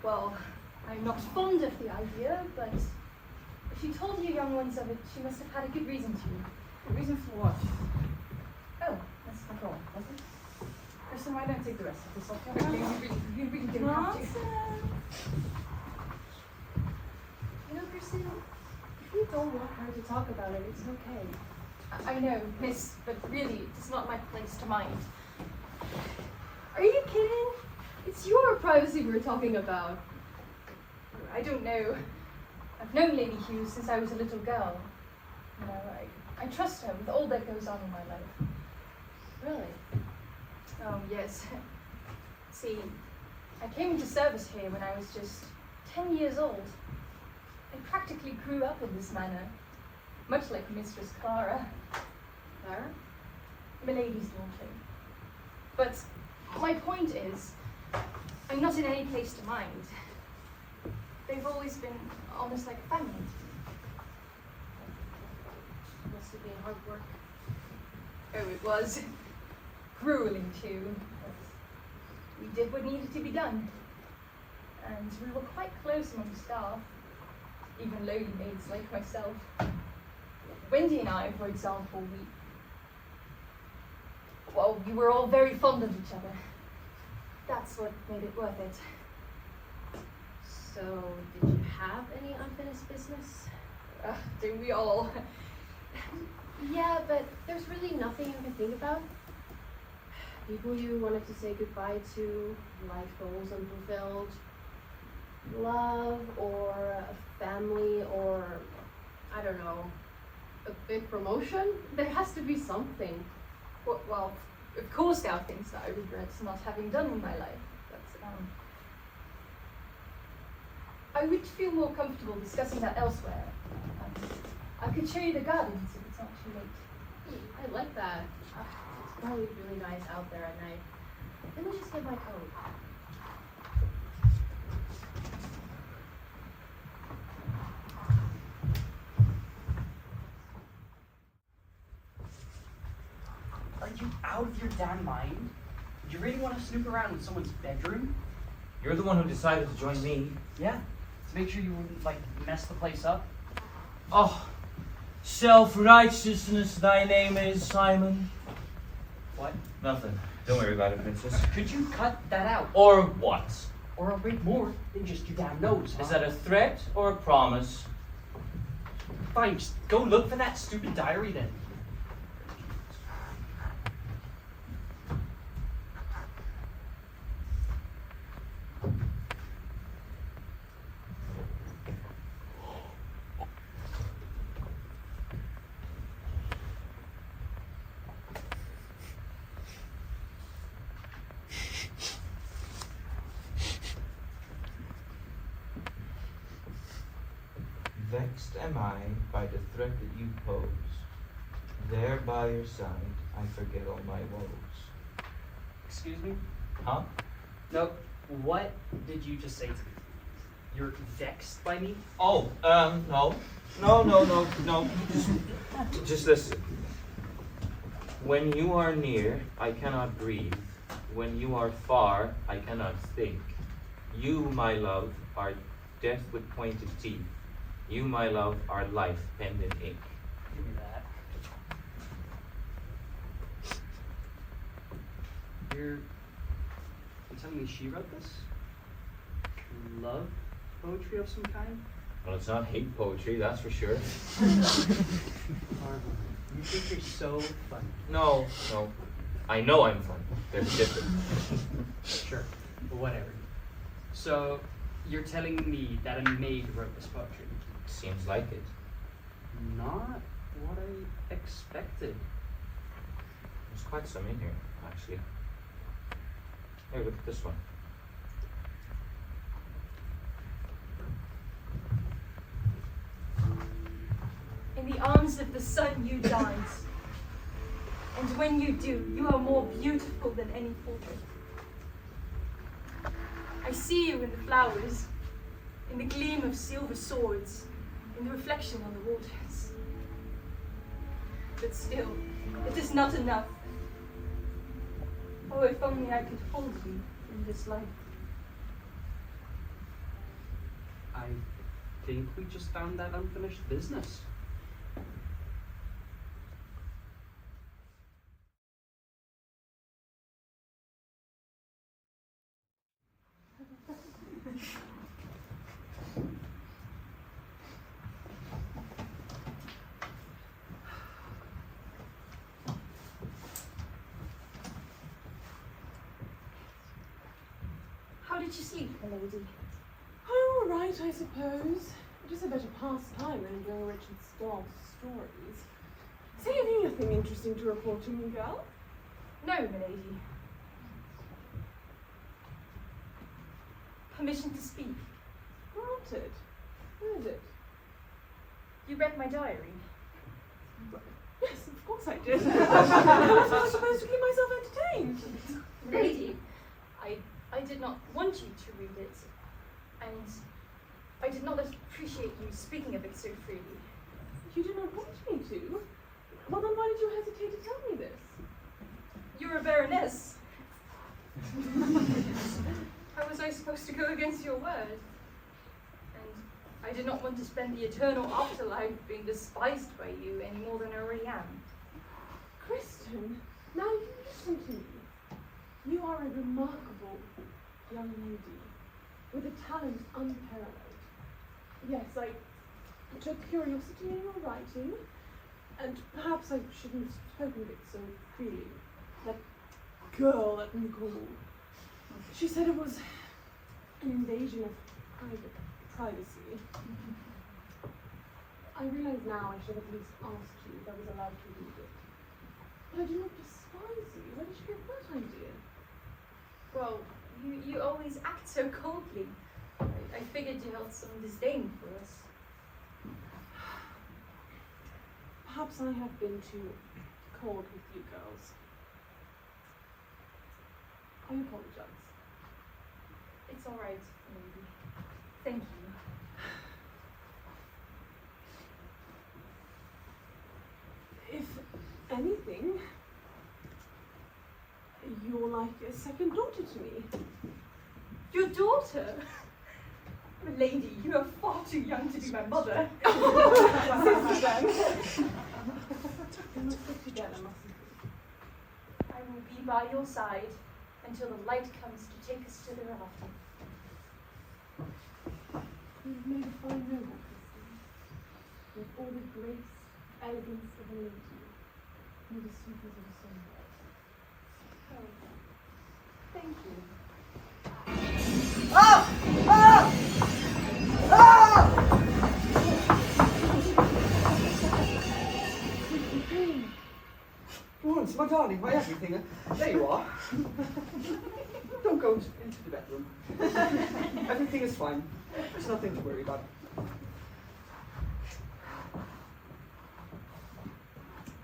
Well, I'm not fond of the idea, but if she told you young ones of it, she must have had a good reason to. A reason for what? Oh, that's Nicole, was it? Kristen, why don't you take the rest of this off your Okay, hands? you really didn't have to. You know, Kristen, if you don't want her to talk about it, it's okay. I know, miss, but really, it's not my place to mind. Are you kidding? It's your privacy we're talking about. I don't know. I've known Lady Hughes since I was a little girl. You know, I trust her with all that goes on in my life. Really? Oh, yes. See, I came into service here when I was just 10 years old. I practically grew up in this manor, much like Mistress Clara. Clara? Milady's daughter. But my point is, I'm not in any place to mind. They've always been almost like family. Must have been hard work. Oh, it was. Grueling too. But we did what needed to be done. And we were quite close among staff. Even lowly maids like myself. Wendy and I, for example, we were all very fond of each other. That's what made it worth it. So, did you have any unfinished business? Don't we all? Yeah, but there's really nothing you can think about. People you wanted to say goodbye to, life goals unfulfilled, love, or a family, or, I don't know, a big promotion? There has to be something. Well, of course there are things that I regret not having done in my life, but I would feel more comfortable discussing that elsewhere. I could show you the gardens if it's not too late. I like that. It's probably really nice out there at night. Let me just get my coat. Are you out of your damn mind? Do you really want to snoop around in someone's bedroom? You're the one who decided to join me. Yeah, to make sure you wouldn't, like, mess the place up. Oh, self-righteousness thy name is, Simon. What? Nothing. Don't worry about it, Princess. Could you cut that out? Or what? Or I'll break more than just your damn nose, huh? Is that a threat or a promise? Fine, just go look for that stupid diary then. Vexed am I by the threat that you pose. There by your side I forget all my woes. Excuse me? Huh? No, what did you just say to me? You're vexed by me? Oh, no. No. Just listen. When you are near, I cannot breathe. When you are far, I cannot think. You, my love, are death with pointed teeth. You, my love, are life penned in ink. Give me that. You're telling me she wrote this? Love poetry of some kind? Well, it's not hate poetry, that's for sure. Marvel, you think you're so funny. No. I know I'm fun. There's a difference. Sure, whatever. So, you're telling me that a maid wrote this poetry? Seems like it. Not what I expected. There's quite some in here, actually. Here, look at this one. In the arms of the sun you dance. And when you do, you are more beautiful than any portrait. I see you in the flowers, in the gleam of silver swords, in the reflection on the waters. But still, it is not enough. Oh, if only I could hold you in this life. I think we just found that unfinished business. How did you sleep, my lady? Oh, all right, I suppose. Just a better pastime than enjoying Richard Stoll's stories. Say, have you nothing interesting to report to me, girl? No, my lady. Permission to speak. Granted. Who is it? You read my diary. Yes, of course I did. How was I supposed to keep myself entertained? Lady, I did not want you to read it, and I did not appreciate you speaking of it so freely. You did not want me to? Well, then why did you hesitate to tell me this? You're a baroness. How was I supposed to go against your word? And I did not want to spend the eternal afterlife being despised by you any more than I already am. Kristen, now you listen to me. You are a remarkable young lady with a talent unparalleled. Yes, I took curiosity in your writing, and perhaps I shouldn't have spoken of it so freely. That girl at Nicole, she said it was an invasion of privacy. I realize now I should have at least asked you if I was allowed to read it. But I do not despise you. Where did you get that idea? Well, you always act so coldly. I figured you held some disdain for us. Perhaps I have been too cold with you girls. I apologize. It's all right, lady. Thank you. If anything, you're like a second daughter to me. Your daughter? Lady, you are far too young to be my mother. Sister, then. We must stick together, mustn't we? I will be by your side until the light comes to take us to the hereafter. You've made a fine noble, Kristen, with all the grace, elegance of a lady, and the sweetness of a songbird. Oh, thank you. Ah! Ah! Ah! Florence, my darling, my everything. There you are. Don't go into the bedroom. Everything is fine. There's nothing to worry about.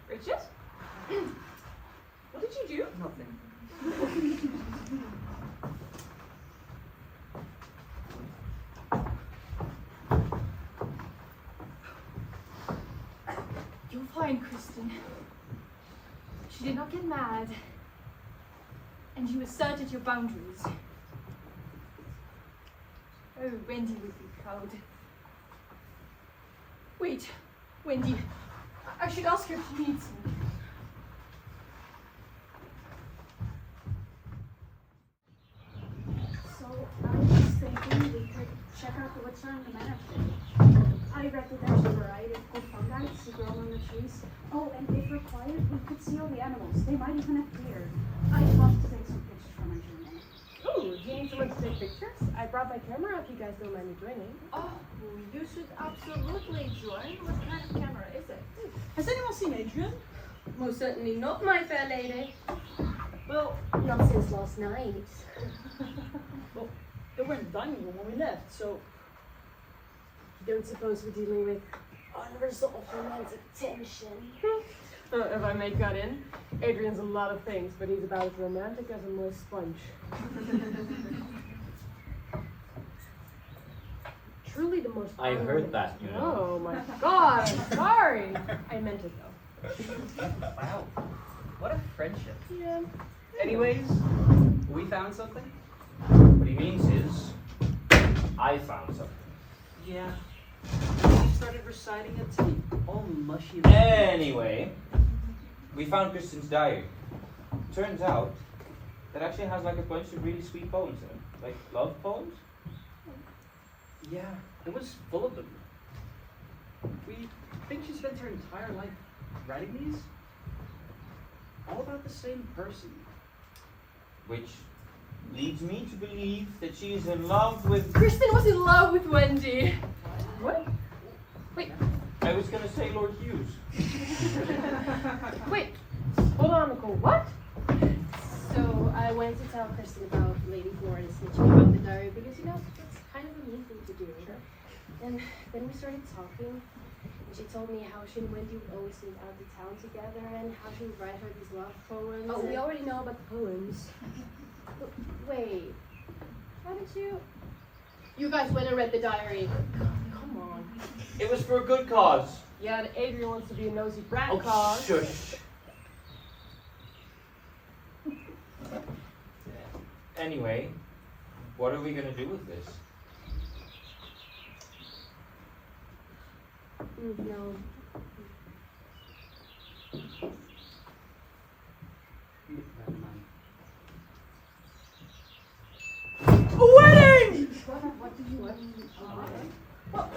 Richard? What did you do? Nothing. You're fine, Kristen. She did not get mad. And you asserted your boundaries. Oh, Wendy would be proud. Wait, Wendy. I should ask her if she needs me. So I was thinking we could check out the what's on the manor thing. I read that there's a variety of cool fungi to grow on the trees. Oh, and if required, we could see all the animals. They might even have deer. I'd love to take some pictures from our journey. Ooh, do you need someone to take pictures? I brought my camera if you guys don't mind me joining. Oh, you should absolutely join. What kind of camera is it? Has anyone seen Adrian? Most certainly not, my fair lady. Well, Not since last night. they were in the dining room when we left, so Don't suppose we're dealing with Unresolved romantic tension. if I may cut in, Adrian's a lot of things, but he's about as romantic as a moist sponge. Truly the most. I heard that, you know. Oh my god, sorry. I meant it though. Wow. What a friendship. Yeah. Anyways, we found something? What he means is, I found something. Yeah. He started reciting it to me. All mushy. Anyway, we found Kristen's diary. Turns out, that actually has like a bunch of really sweet poems in it. Like love poems. Yeah, it was full of them. We think she spent her entire life writing these. All about the same person. Which leads me to believe that she is in love with... Kristen was in love with Wendy. What? Wait, I was gonna say Lord Hughes. wait. Hold on, Nicole. What? so I went to tell Kristen about Lady Florence snitching about the diary because, you know, it's kind of a mean thing to do. And then we started talking. And she told me how she and Wendy would always sneak out to town together and how she would write her these love poems. Oh, we and- already know about the poems. Wait, how did you? You guys went and read the diary. Come on. It was for a good cause. Yeah, and Adrian wants to be a nosy brat Oh, cause. shush. Anyway, what are we gonna do with this? No. Never mind. a wedding! What do you want? Well,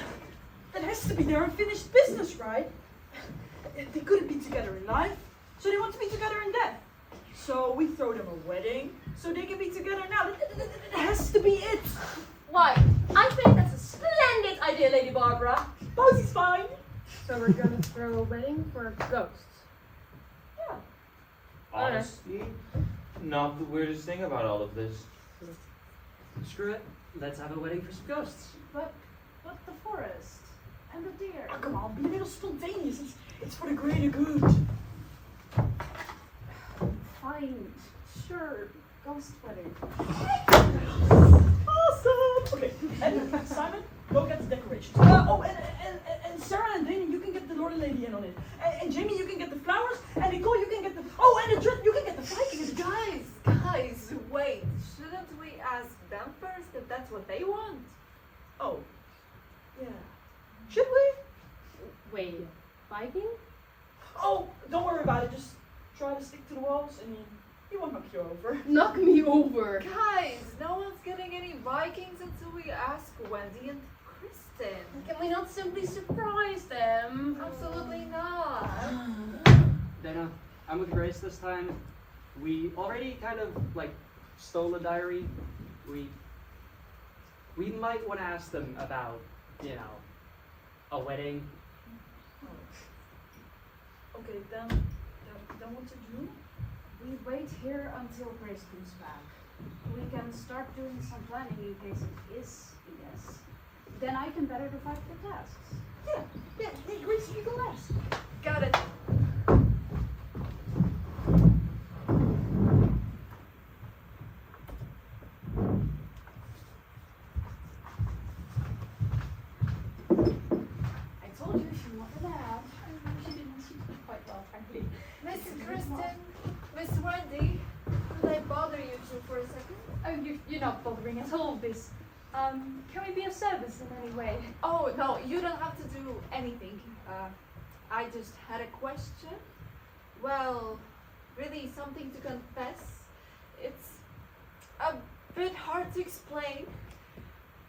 that has to be their unfinished business, right? They couldn't be together in life, so they want to be together in death. So we throw them a wedding, so they can be together now. That has to be it. Why? I think that's a splendid idea, Lady Barbara. Posey's fine. So we're gonna throw a wedding for ghosts. Yeah. Honestly, not the weirdest thing about all of this. Screw it. Let's have a wedding for some ghosts. But the forest and the deer. Oh, come on, be a little spontaneous. It's for the greater good. Fine, sure, ghost wedding. Awesome. Okay, and Simon, go get the decorations. And Sarah and Dana, you can get the Lord and Lady in on it. And Jamie, you can get the flowers. And Nicole, you can get the... Oh, and the dress, you can get the Vikings. Guys, wait. Shouldn't we ask them first if that's what they want? Oh, yeah. Should we? Wait, Viking? Oh, don't worry about it. Just try to stick to the walls and he won't knock you over. Knock me over. Guys, no one's getting any Vikings until we ask Wendy and Kristen. Can we not simply surprise them? Absolutely not. Dana, I'm with Grace this time. We already kind of like stole a diary. We might want to ask them about, you know, a wedding. Okay, then what to do? We wait here until Grace comes back. We can start doing some planning in case it is a yes. Then I can better divide the tasks. Yeah, hey Grace, you go last. Got it. I told you she wanted to have. She didn't. quite well, frankly. Miss Kristen, Miss Wendy, could I bother you two for a second? Oh, you're not bothering at all, Miss. Can we be of service in any way? Oh, no, you don't have to do anything. I just had a question. Well, really something to confess. It's a bit hard to explain,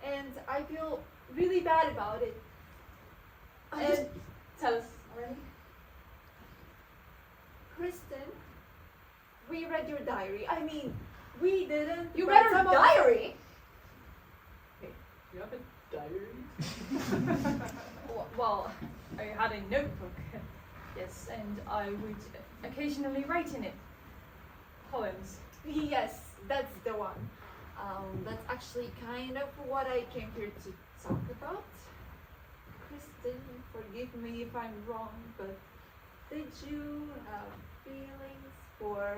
and I feel really bad about it. And Tell us already. Kristen, we read your diary. I mean, we didn't. You read read some our of- diary? You have a diary? Well, I had a notebook, yes, and I would occasionally write in it poems. Yes, that's the one. That's actually kind of what I came here to talk about. Kristen, forgive me if I'm wrong, but did you have feelings for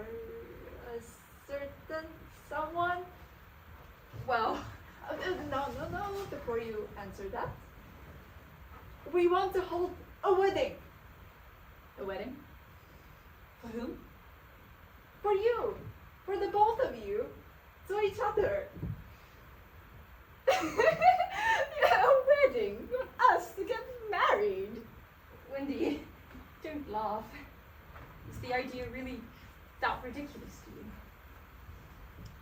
a certain someone? Well, No, before you answer that. We want to hold a wedding. a wedding? For whom? For you. For the both of you. To each other. Yeah, a wedding. You want us to get married? Wendy, don't laugh. Is the idea really that ridiculous to you?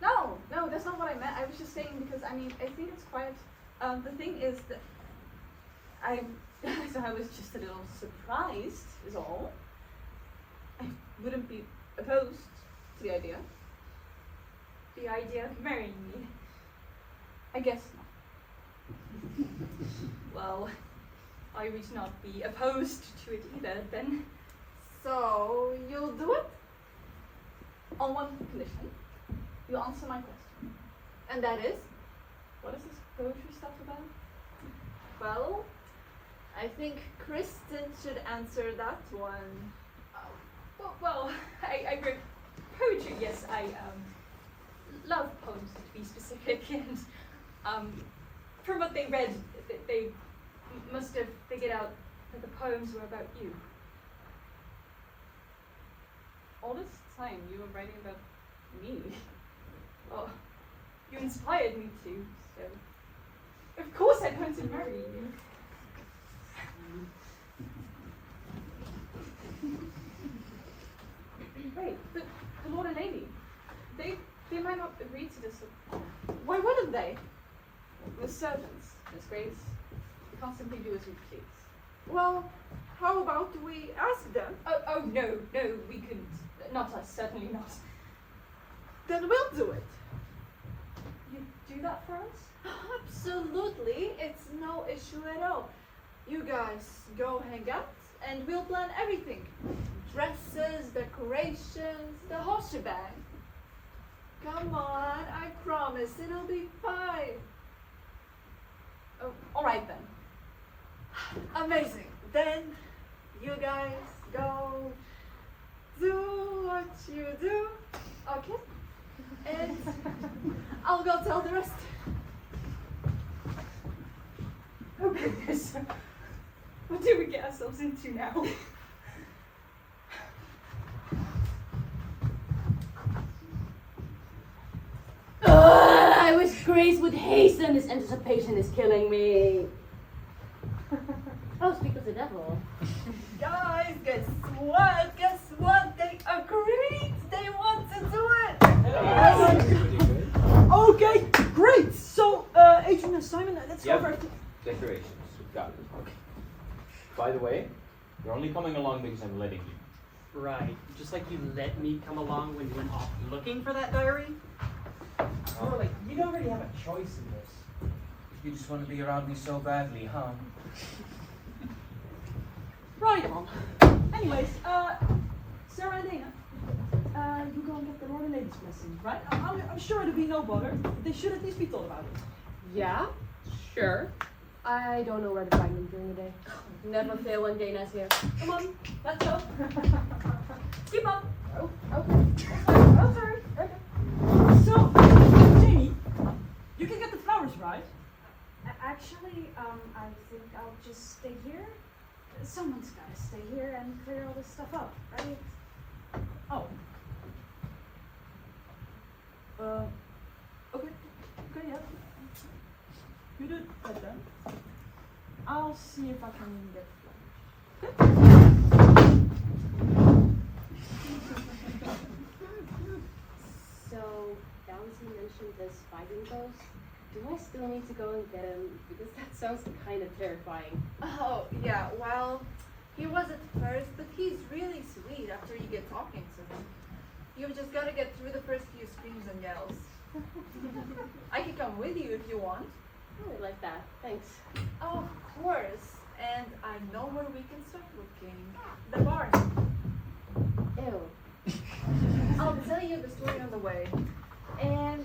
No, that's not what I meant. I was just saying because I mean I think it's quite. The thing is that so I was just a little surprised, is all. I wouldn't be opposed to the idea. The idea of marrying me? I guess not. Well, I would not be opposed to it either, then. So, you'll do it? On one condition, you answer my question. And that is? What is this poetry stuff about? Well, I think Kristen should answer that one. Well, I wrote poetry, yes, I love poems to be specific, and from what they read, they must have figured out that the poems were about you. All this time you were writing about me. Well, you inspired me to, so of course I want to marry you. Wait, but the Lord and Lady, they might not agree to this. Why wouldn't they? We're servants, Miss Grace. We can't simply do as we please. Well, how about we ask them? Oh no, we couldn't. Not us, certainly not. Then we'll do it. You do that for us? Absolutely, it's no issue at all. You guys go hang out and we'll plan everything. Dresses, decorations, the whole shebang. Come on, I promise it'll be fine. Oh, all right then. Amazing. Then you guys go do what you do. Okay? And I'll go tell the rest. Oh goodness. What do we get ourselves into now? I wish Grace would hasten. This anticipation is killing me. Oh, speak of the devil. Guys, guess what? They agreed. They want to do it. Okay, great. So, Adrian and Simon, let's Yep. go first. Decorations, got it. Okay. By the way, you're only coming along because I'm letting you. Right. Just like you let me come along when you went off looking for that diary? Surely, you don't really have a choice in this. You just want to be around me so badly, huh? Right on. Anyways, Sarah and Dana, you go and get the Lord and Lady's blessing, right? I'm sure it'll be no bother. They should at least be told about it. Yeah, sure. I don't know where to find them during the day. Never fail when Dana's here. Come on, let's go. Keep up. Oh, okay. Oh, sorry. Okay. So, Jamie, you can get the flowers, right? Actually, I think I'll just stay here. someone's gotta stay here and clear all this stuff up, right? Oh. Okay. Okay, yeah. You do that then. I'll see if I can get So, Bouncy mentioned this fighting ghost. Do I still need to go and get him? Because that sounds kind of terrifying. Oh, yeah, well, he was at first, but he's really sweet after you get talking to him. You've just got to get through the first few screams and yells. I can come with you if you want. I really like that. Thanks. Oh, of course. And I know where we can start looking. The barn. Ew. I'll tell you the story on the way. And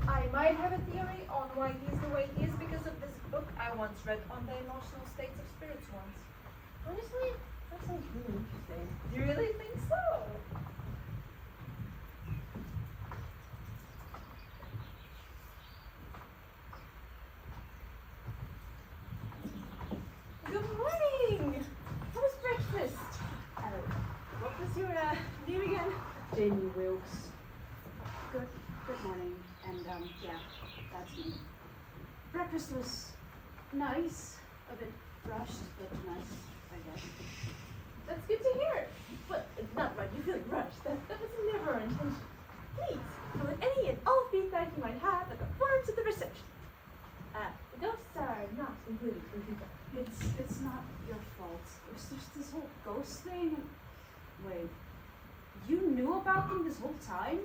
I might have a theory on why he's the way he is because of this book I once read on the emotional states of spirits once. Honestly, that sounds really interesting. Do you really think so? Good morning! How was breakfast? What was your name again? Jamie Wilkes. Good morning, and yeah, that's me. Breakfast was nice, a bit rushed, but nice, I guess. That's good to hear. But it's not right, you feel rushed. That was never our intention. Please, fill in any and all feedback you might have at the forms at the reception. The ghosts are not included in feedback. It's not your fault. There's just this whole ghost thing. Wait, you knew about them this whole time?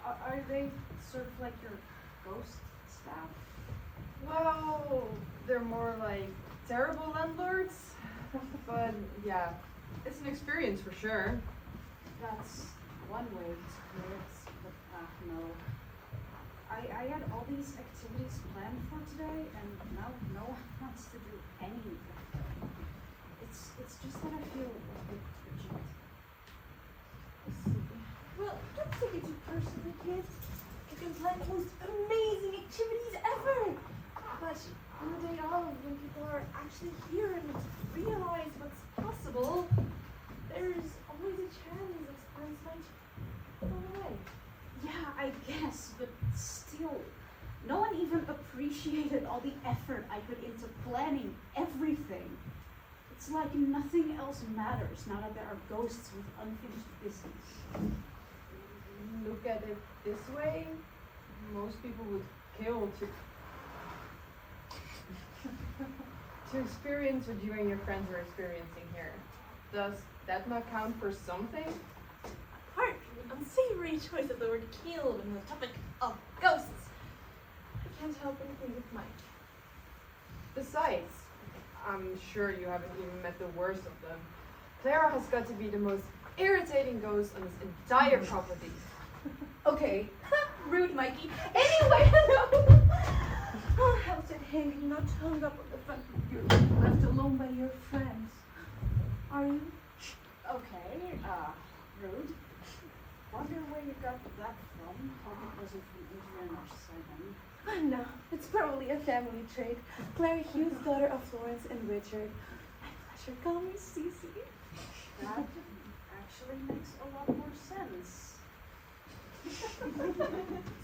Are they sort of like your ghost staff? Well, they're more like terrible landlords. But yeah, it's an experience for sure. That's one way to put it, but no. I had all these activities planned for today, and now no one wants to do any of them. It's just that I feel a bit rigid. Well, don't take it too personally, kids. You can plan the most amazing activities ever. But on the day of, when people are actually here and realize what's possible, there's always a chance those plans might go away. Yeah, I guess, but still, no one even appreciated all the effort I put into planning everything. It's like nothing else matters now that there are ghosts with unfinished business. Look at it this way, most people would kill to experience what you and your friends are experiencing here. Does that not count for something? Apart from the unsavory choice of the word kill and the topic of ghosts, I can't help but think of Mike. Besides, I'm sure you haven't even met the worst of them. Clara has got to be the most irritating ghost on this entire property. Okay, rude Mikey. Anyway, hello! Oh, how's it hanging, not hung up on the front of your room, left alone by your friends? Are you? Okay, rude. Wonder where you got that from. Hope it wasn't from Adrian or Simon. Oh no, it's probably a family trait. Clara Hughes, daughter of Florence and Richard. My pleasure, call me Cece. That actually makes a lot more sense.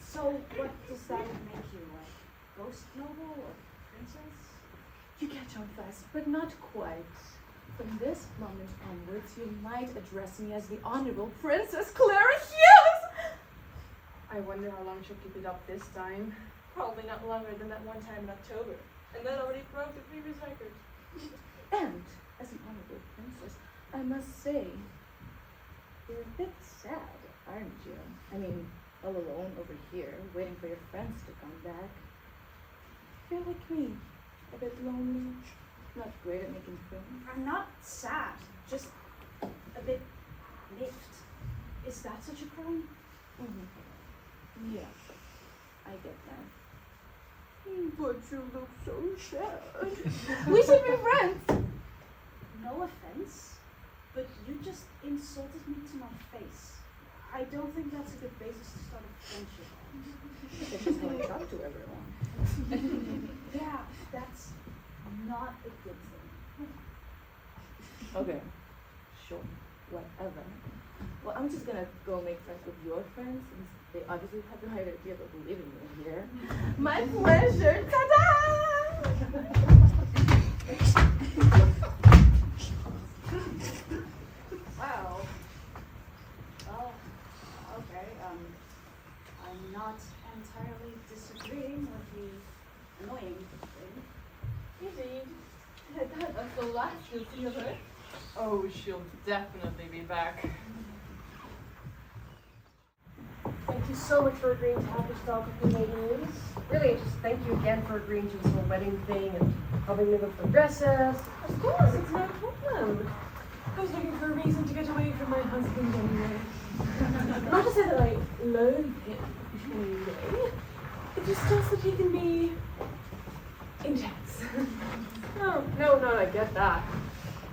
So, what does that make you, like? Ghost noble or princess? You catch on fast, but not quite. From this moment onwards, you might address me as the Honorable Princess Clara Hughes! I wonder how long she'll keep it up this time. Probably not longer than that one time in October. And that already broke the previous record. And, as an Honorable Princess, I must say, you're a bit sad, aren't you? I mean, all alone over here, waiting for your friends to come back. You're like me, a bit lonely, not great at making friends. I'm not sad, just a bit miffed. Is that such a crime? Mm-hmm. Yeah, I get that. But you look so sad. We should be friends! No offense, but you just insulted me to my face. I don't think that's a good basis to start a friendship on. That's just how I talk to everyone. Yeah, that's not a good thing. Okay. Sure. Whatever. Well, I'm just gonna go make friends with your friends since they obviously have the right idea of living in here. My pleasure. Ta-da! Wow. Well, okay. I'm not entirely disagreeing with the annoying thing. Indeed. That's the last you'll see of her. Oh, she'll definitely be back. Thank you so much for agreeing to have this talk with me, ladies. Really, just thank you again for agreeing to this whole wedding thing and helping me look for dresses. Of course, it's no problem. I was looking for a reason to get away from my husband anyway. Not to say that I loathe him anyway. It's just that he can be intense. No, I get that.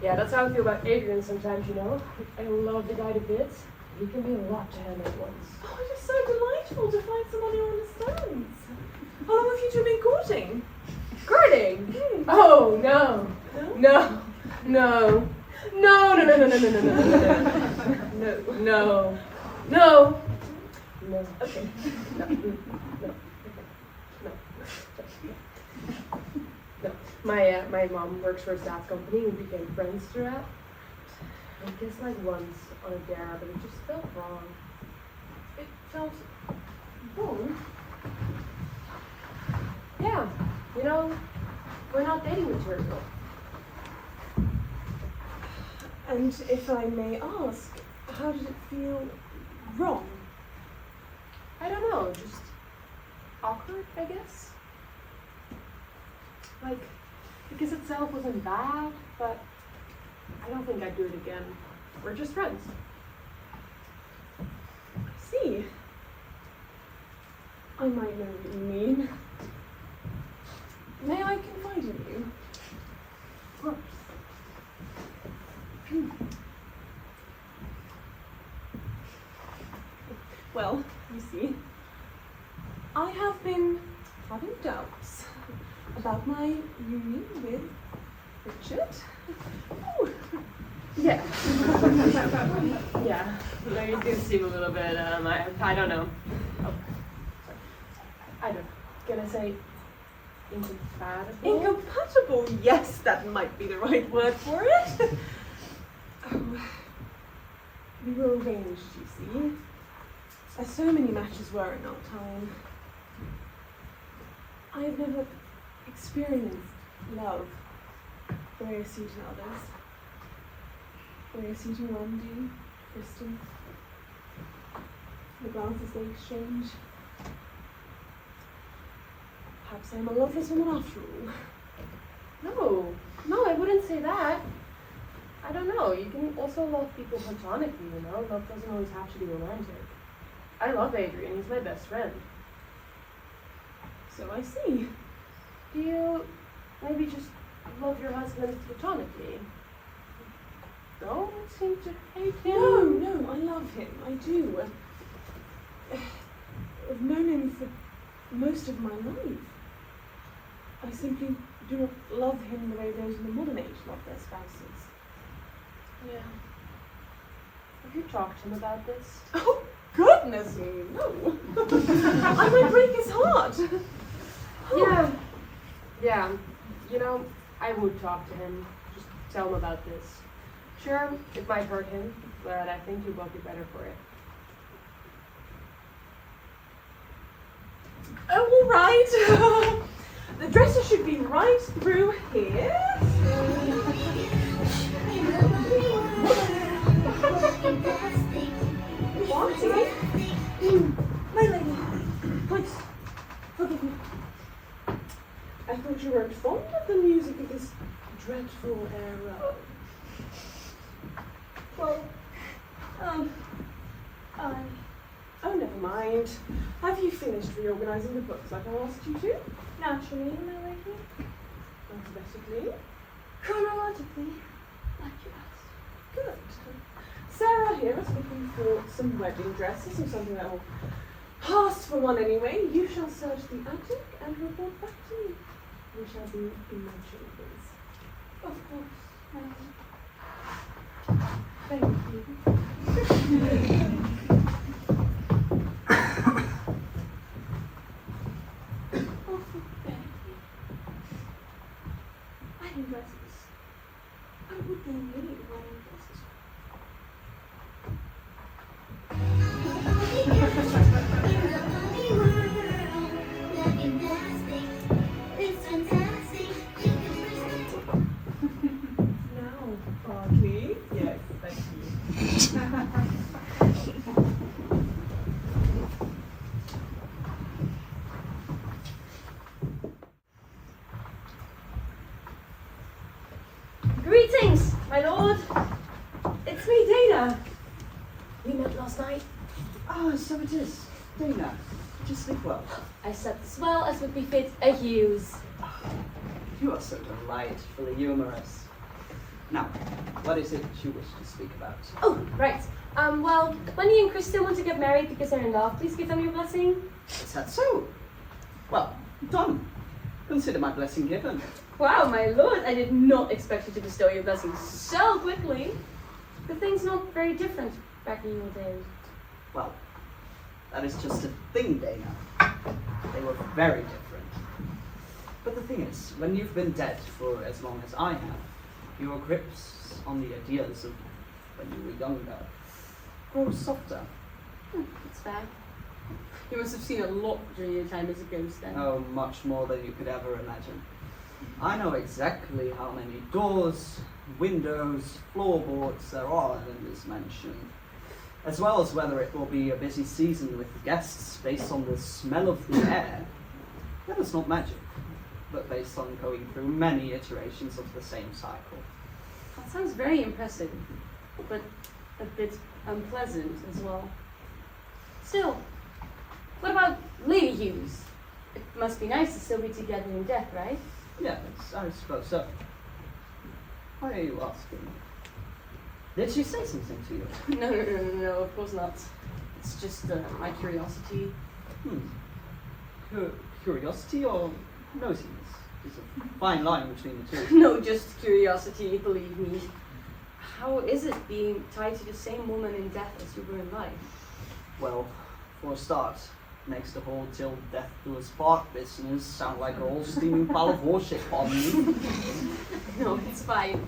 Yeah, that's how I feel about Adrian sometimes, you know. I love the guy to bits. He can be a lot to handle at once. Oh, it is so delightful to find someone who understands. How long have you two been courting? Courting? Oh, no. No. No. No, no, no, no, no, no, no, no, no, no, no, no, okay, no, no. My mom works for a staff company. We became friends throughout. I guess like once on a dare, but it just felt wrong. It felt wrong? Yeah, you know, we're not dating material. And if I may ask, how did it feel wrong? I don't know, just awkward, I guess. Like, the kiss itself wasn't bad, but I don't think I'd do it again. We're just friends. I see. I might know what you mean. May I confide in you? Of course. Well, you see, I have been having doubts about my union with Richard. Oh, yeah. Yeah, no, you do seem a little bit, I don't know. Oh, sorry. I don't know. Gonna say incompatible? Incompatible, yes, that might be the right word for it. We were arranged, you see. As so many matches were in our time. I have never experienced love the way I see it in others. The way I see it in Wendy, Kristen. The glances they exchange. Perhaps I'm a loveless woman after all. No, I wouldn't say that. I don't know, you can also love people platonically, you know? Love doesn't always have to be romantic. I love Adrian, he's my best friend. So I see. Do you maybe just love your husband platonically? Don't seem to hate him. No, I love him, I do. I've known him for most of my life. I simply do not love him the way those in the modern age love their spouses. Yeah. Have you talked to him about this? Oh, goodness, no. I might break his heart. Yeah. You know, I would talk to him. Just tell him about this. Sure, it might hurt him, but I think he will be better for it. Oh, all right. The dresser should be right through here. Wanty? My lady, please, forgive me. I thought you weren't fond of the music of this dreadful era. Well, Oh, never mind. Have you finished reorganizing the books like I asked you to? Naturally, my lady. Alphabetically? Chronologically, like you asked. Good. Sarah here is looking for some wedding dresses or something that will pass for one anyway. You shall search the attic and report back to me. We shall be in my chambers. Of course, my lady. Thank you. Oh, Betty. Wedding dresses. What would they need wedding dresses Now, Barkley. Yes, thank you. Greetings, my lord. It's me, Dana. We met last night. Ah, so it is. Dana, did you sleep well? I slept as well as would befit a Hughes. You are so delightfully humorous. Now, what is it you wish to speak about? Oh, right. Well, Bunny and Kristen want to get married because they're in love. Please give them your blessing. Is that so? Well, done. Consider my blessing given. Wow, my lord, I did not expect you to bestow your blessing so quickly. The thing's not very different back in your day. Well, that is just a thing, Dana. They were very different. But the thing is, when you've been dead for as long as I have, your grips on the ideas of when you were younger grow softer. That's fair. You must have seen a lot during your time as a ghost then. Oh, much more than you could ever imagine. I know exactly how many doors, windows, floorboards there are in this mansion, as well as whether it will be a busy season with guests based on the smell of the air. That is not magic, but based on going through many iterations of the same cycle. That sounds very impressive, but a bit unpleasant as well. Still, what about Lady Hughes? It must be nice to still be together in death, right? Yes, I suppose so. Why are you asking? Did she say something to you? No, of course not. It's just my curiosity. Curiosity or nosiness? There's a fine line between the two. No, just curiosity, believe me. How is it being tied to the same woman in death as you were in life? Well, for a start, makes the whole till death do us part business sound like a whole steaming pile of worship on me. No, it's fine.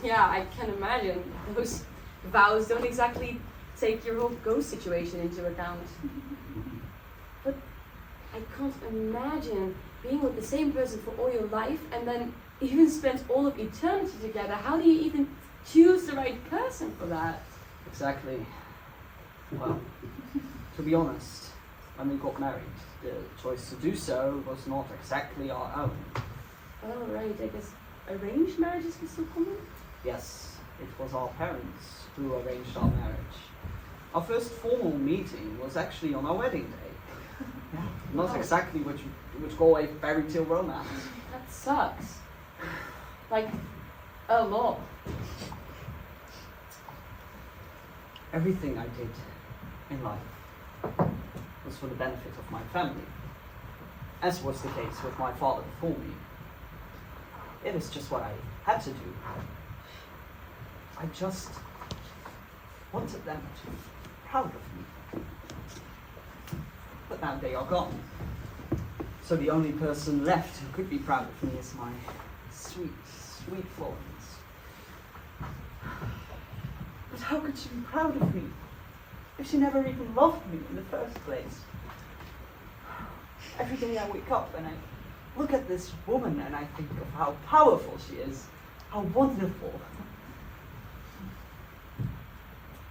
Yeah, I can imagine. Those vows don't exactly take your whole ghost situation into account. But I can't imagine being with the same person for all your life and then even spend all of eternity together. How do you even choose the right person for that? Exactly. Well, to be honest, when we got married, the choice to do so was not exactly our own. Oh, right, I guess arranged marriages were so common? Yes, it was our parents who arranged our marriage. Our first formal meeting was actually on our wedding day. Yeah, not exactly which Galway fairy tale romance. That sucks. Like, a lot. Everything I did in life was for the benefit of my family, as was the case with my father before me. It is just what I had to do. I just wanted them to be proud of me. But now they are gone. So the only person left who could be proud of me is my sweet, sweet Florence. But how could she be proud of me if she never even loved me in the first place? Every day I wake up and I look at this woman and I think of how powerful she is, how wonderful.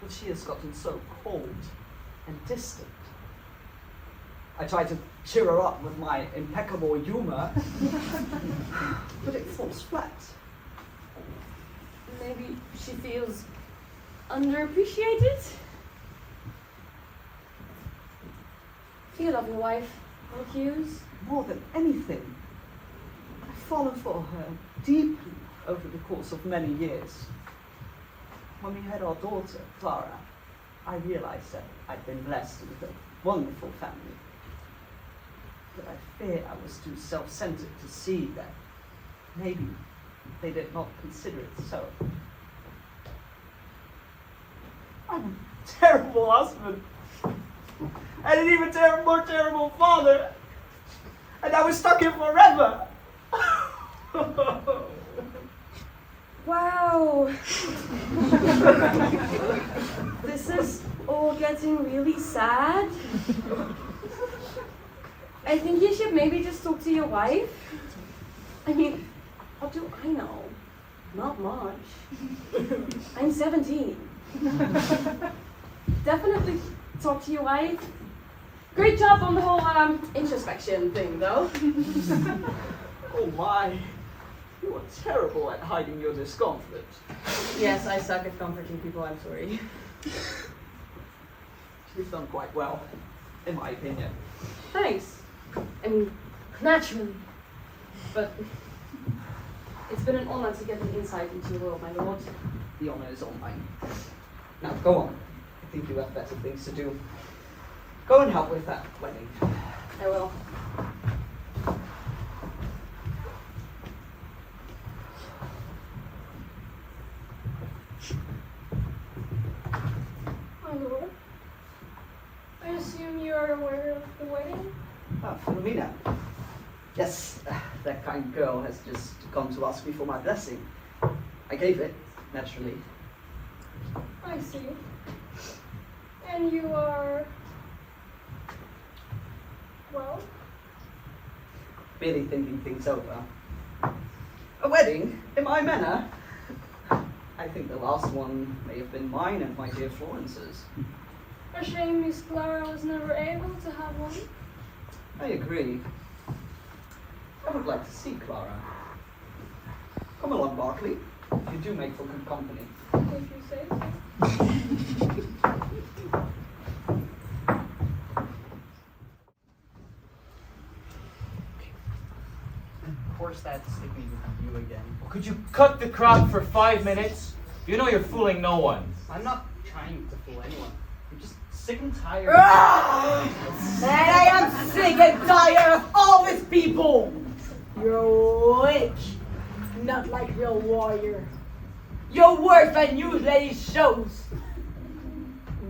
But she has gotten so cold and distant. I try to cheer her up with my impeccable humor, but it falls flat. Maybe she feels underappreciated? Do you love your wife, Lord Hughes? More than anything, I've fallen for her deeply over the course of many years. When we had our daughter, Clara, I realized that I'd been blessed with a wonderful family. But I fear I was too self-centered to see that maybe they did not consider it so. terrible husband. And an even more terrible father. And I was stuck here forever. Wow. This is all getting really sad. I think you should maybe just talk to your wife. I mean, what do I know? Not much. I'm 17. Definitely talk to your wife. Great job on the whole introspection thing, though. Oh my. You are terrible at hiding your discomfort. Yes, I suck at comforting people, I'm sorry. You've done quite well, in my opinion. Thanks. I mean, naturally. But it's been an honor to get an insight into your world, my lord. The honor is all mine. Now, go on. I think you have better things to do. Go and help with that wedding. I will. My lord, I assume you are aware of the wedding? Ah, Philomena. Yes, that kind girl has just come to ask me for my blessing. I gave it, naturally. I see. And you are... well? Merely thinking things over. A wedding? In my manner? I think the last one may have been mine and my dear Florence's. A shame Miss Clara was never able to have one. I agree. I would like to see Clara. Come along, Barkley. You do make for good company. If you say so. Of course that's sticking with you again. Could you cut the crap for 5 minutes? You know you're fooling no one. I'm not trying to fool anyone. I'm just sick and tired. And I am sick and tired of all these people. You're weak, not like real warrior. You're worse than usually shows.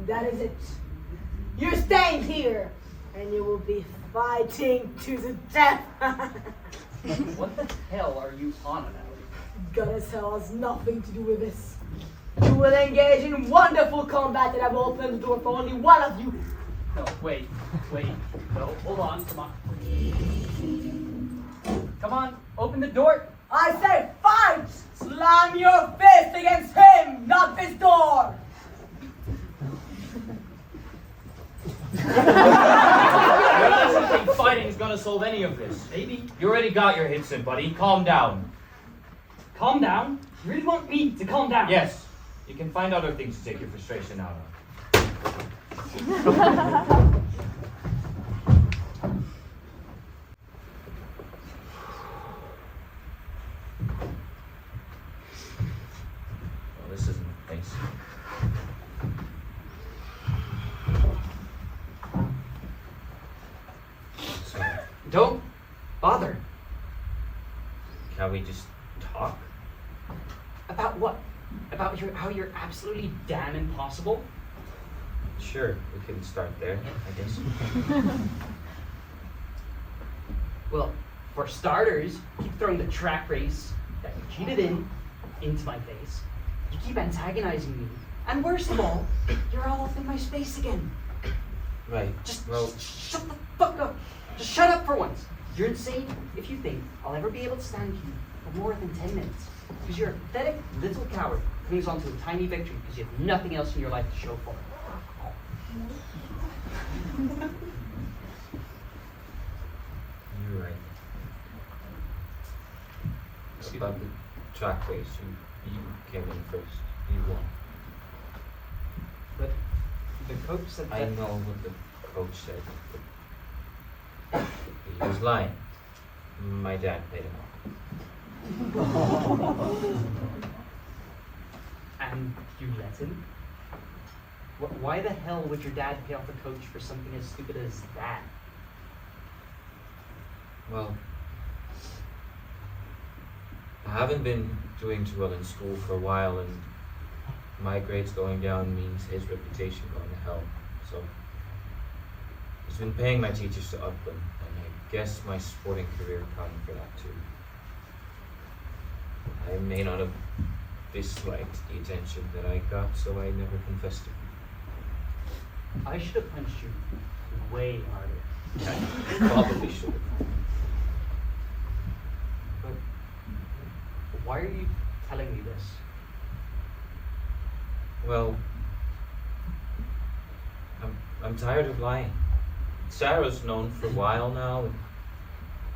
That is it. You're staying here, and you will be fighting to the death. What the hell are you on about? Goddess Hell has nothing to do with this. You will engage in wonderful combat, and I will open the door for only one of you. No, wait. No, hold on, come on. Come on, open the door. I say fight! Slam your fist against him, not this door! You don't think fighting is gonna solve any of this. Maybe. You already got your hits in, buddy. Calm down. Calm down? You really want me to calm down? Yes, you can find other things to take your frustration out of. Well, this isn't the place. So, Don't bother. can we just talk? About what? About how you're absolutely damn impossible? Sure, we can start there, I guess. Well, for starters, you keep throwing the track race that you cheated into my face. You keep antagonizing me. And worst of all, you're all up in my space again. Right. Just Well, shut the fuck up. Just shut up for once. You're insane if you think I'll ever be able to stand you for more than 10 minutes. Because you're a pathetic little coward who clings on to a tiny victory because you have nothing else in your life to show for it. you're right. About the track race, you came in first. You won. But the coach said I that... know what the coach said. But he was lying. My dad paid him off. And you let him? Why the hell would your dad pay off a coach for something as stupid as that? Well, I haven't been doing too well in school for a while, and my grades going down means his reputation going to hell. So he's been paying my teachers to up them, and I guess my sporting career counting for that too. I may not have disliked the attention that I got, so I never confessed it. I should have punched you way harder. I probably should have. But why are you telling me this? Well, I'm tired of lying. Sarah's known for a while now, and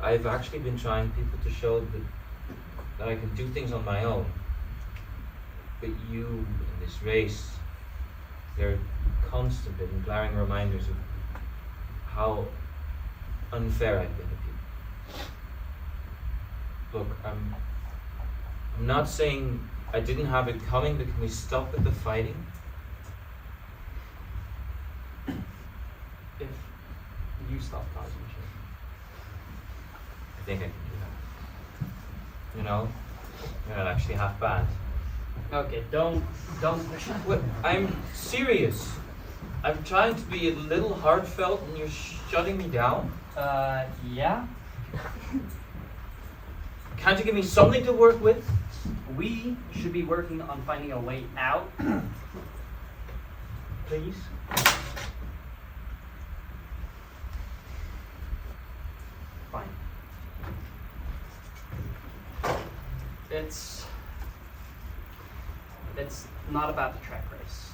I've actually been trying people to show that I can do things on my own. But you, in this race, they're constant and glaring reminders of how unfair I've been to people. Look, I'm not saying I didn't have it coming, but can we stop with the fighting? If you stop causing shit. I think I can do that. You know, you're not actually half bad. Okay, don't push it. What? I'm serious. I'm trying to be a little heartfelt and you're shutting me down? Yeah. Can't you give me something to work with? We should be working on finding a way out. Please. Fine. It's not about the track race.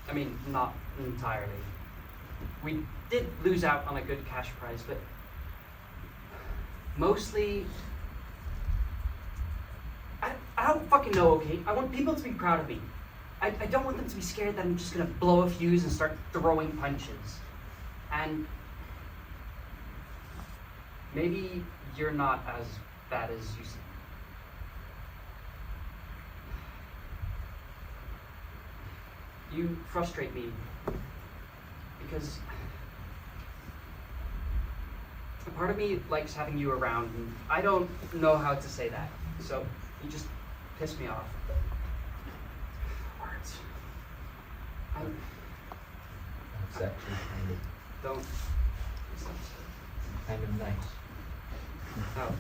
I mean, not entirely. We did lose out on a good cash prize, but mostly, I don't fucking know, okay? I want people to be proud of me. I don't want them to be scared that I'm just gonna blow a fuse and start throwing punches. And maybe you're not as bad as you seem. You frustrate me because a part of me likes having you around, and I don't know how to say that. So you just piss me off. Words. That's actually Don't. kind of nice. Oh.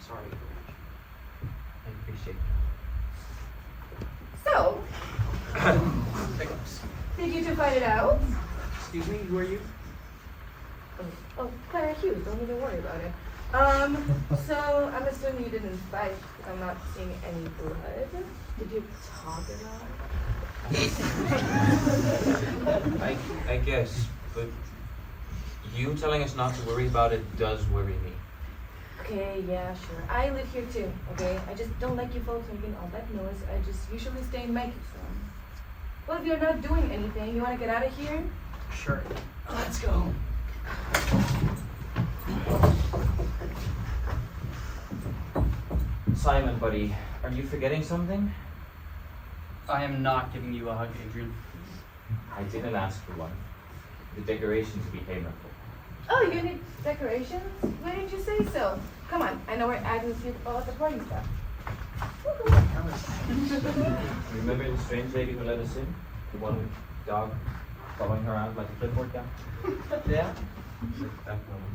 Sorry. I appreciate So, that. did you two fight it out? Excuse me, who are you? Oh, Clara Hughes, don't even worry about it. So I'm assuming you didn't fight. I'm not seeing any blood. Did you talk about it? I guess, but you telling us not to worry about it does worry me. Okay, yeah, sure. I live here too, okay? I just don't like you folks making all that noise. I just usually stay in my room. Well, if you're not doing anything, you want to get out of here? Sure. Let's go. Simon, buddy, are you forgetting something? I am not giving you a hug, Adrian. I didn't ask for one. The decorations became helpful. Oh, you need decorations? Why didn't you say so? Come on, I know we're adding a few all the party stuff. Remember the strange lady who let us in? The one with the dog following her around like a clipboard guy? Yeah? That woman.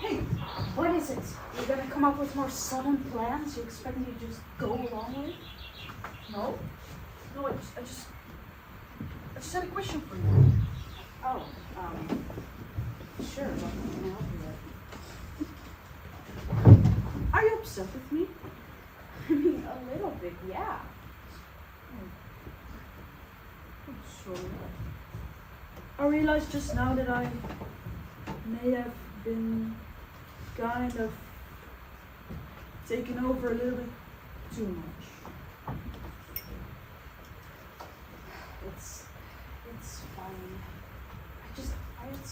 Hey, what is it? You're gonna come up with more sudden plans you expect me to just go along with? No? No, I just had a question for you. Oh, sure, what can I help you with? Are you upset with me? I mean, a little bit, yeah. So, I realized just now that I may have been kind of taken over a little bit too much.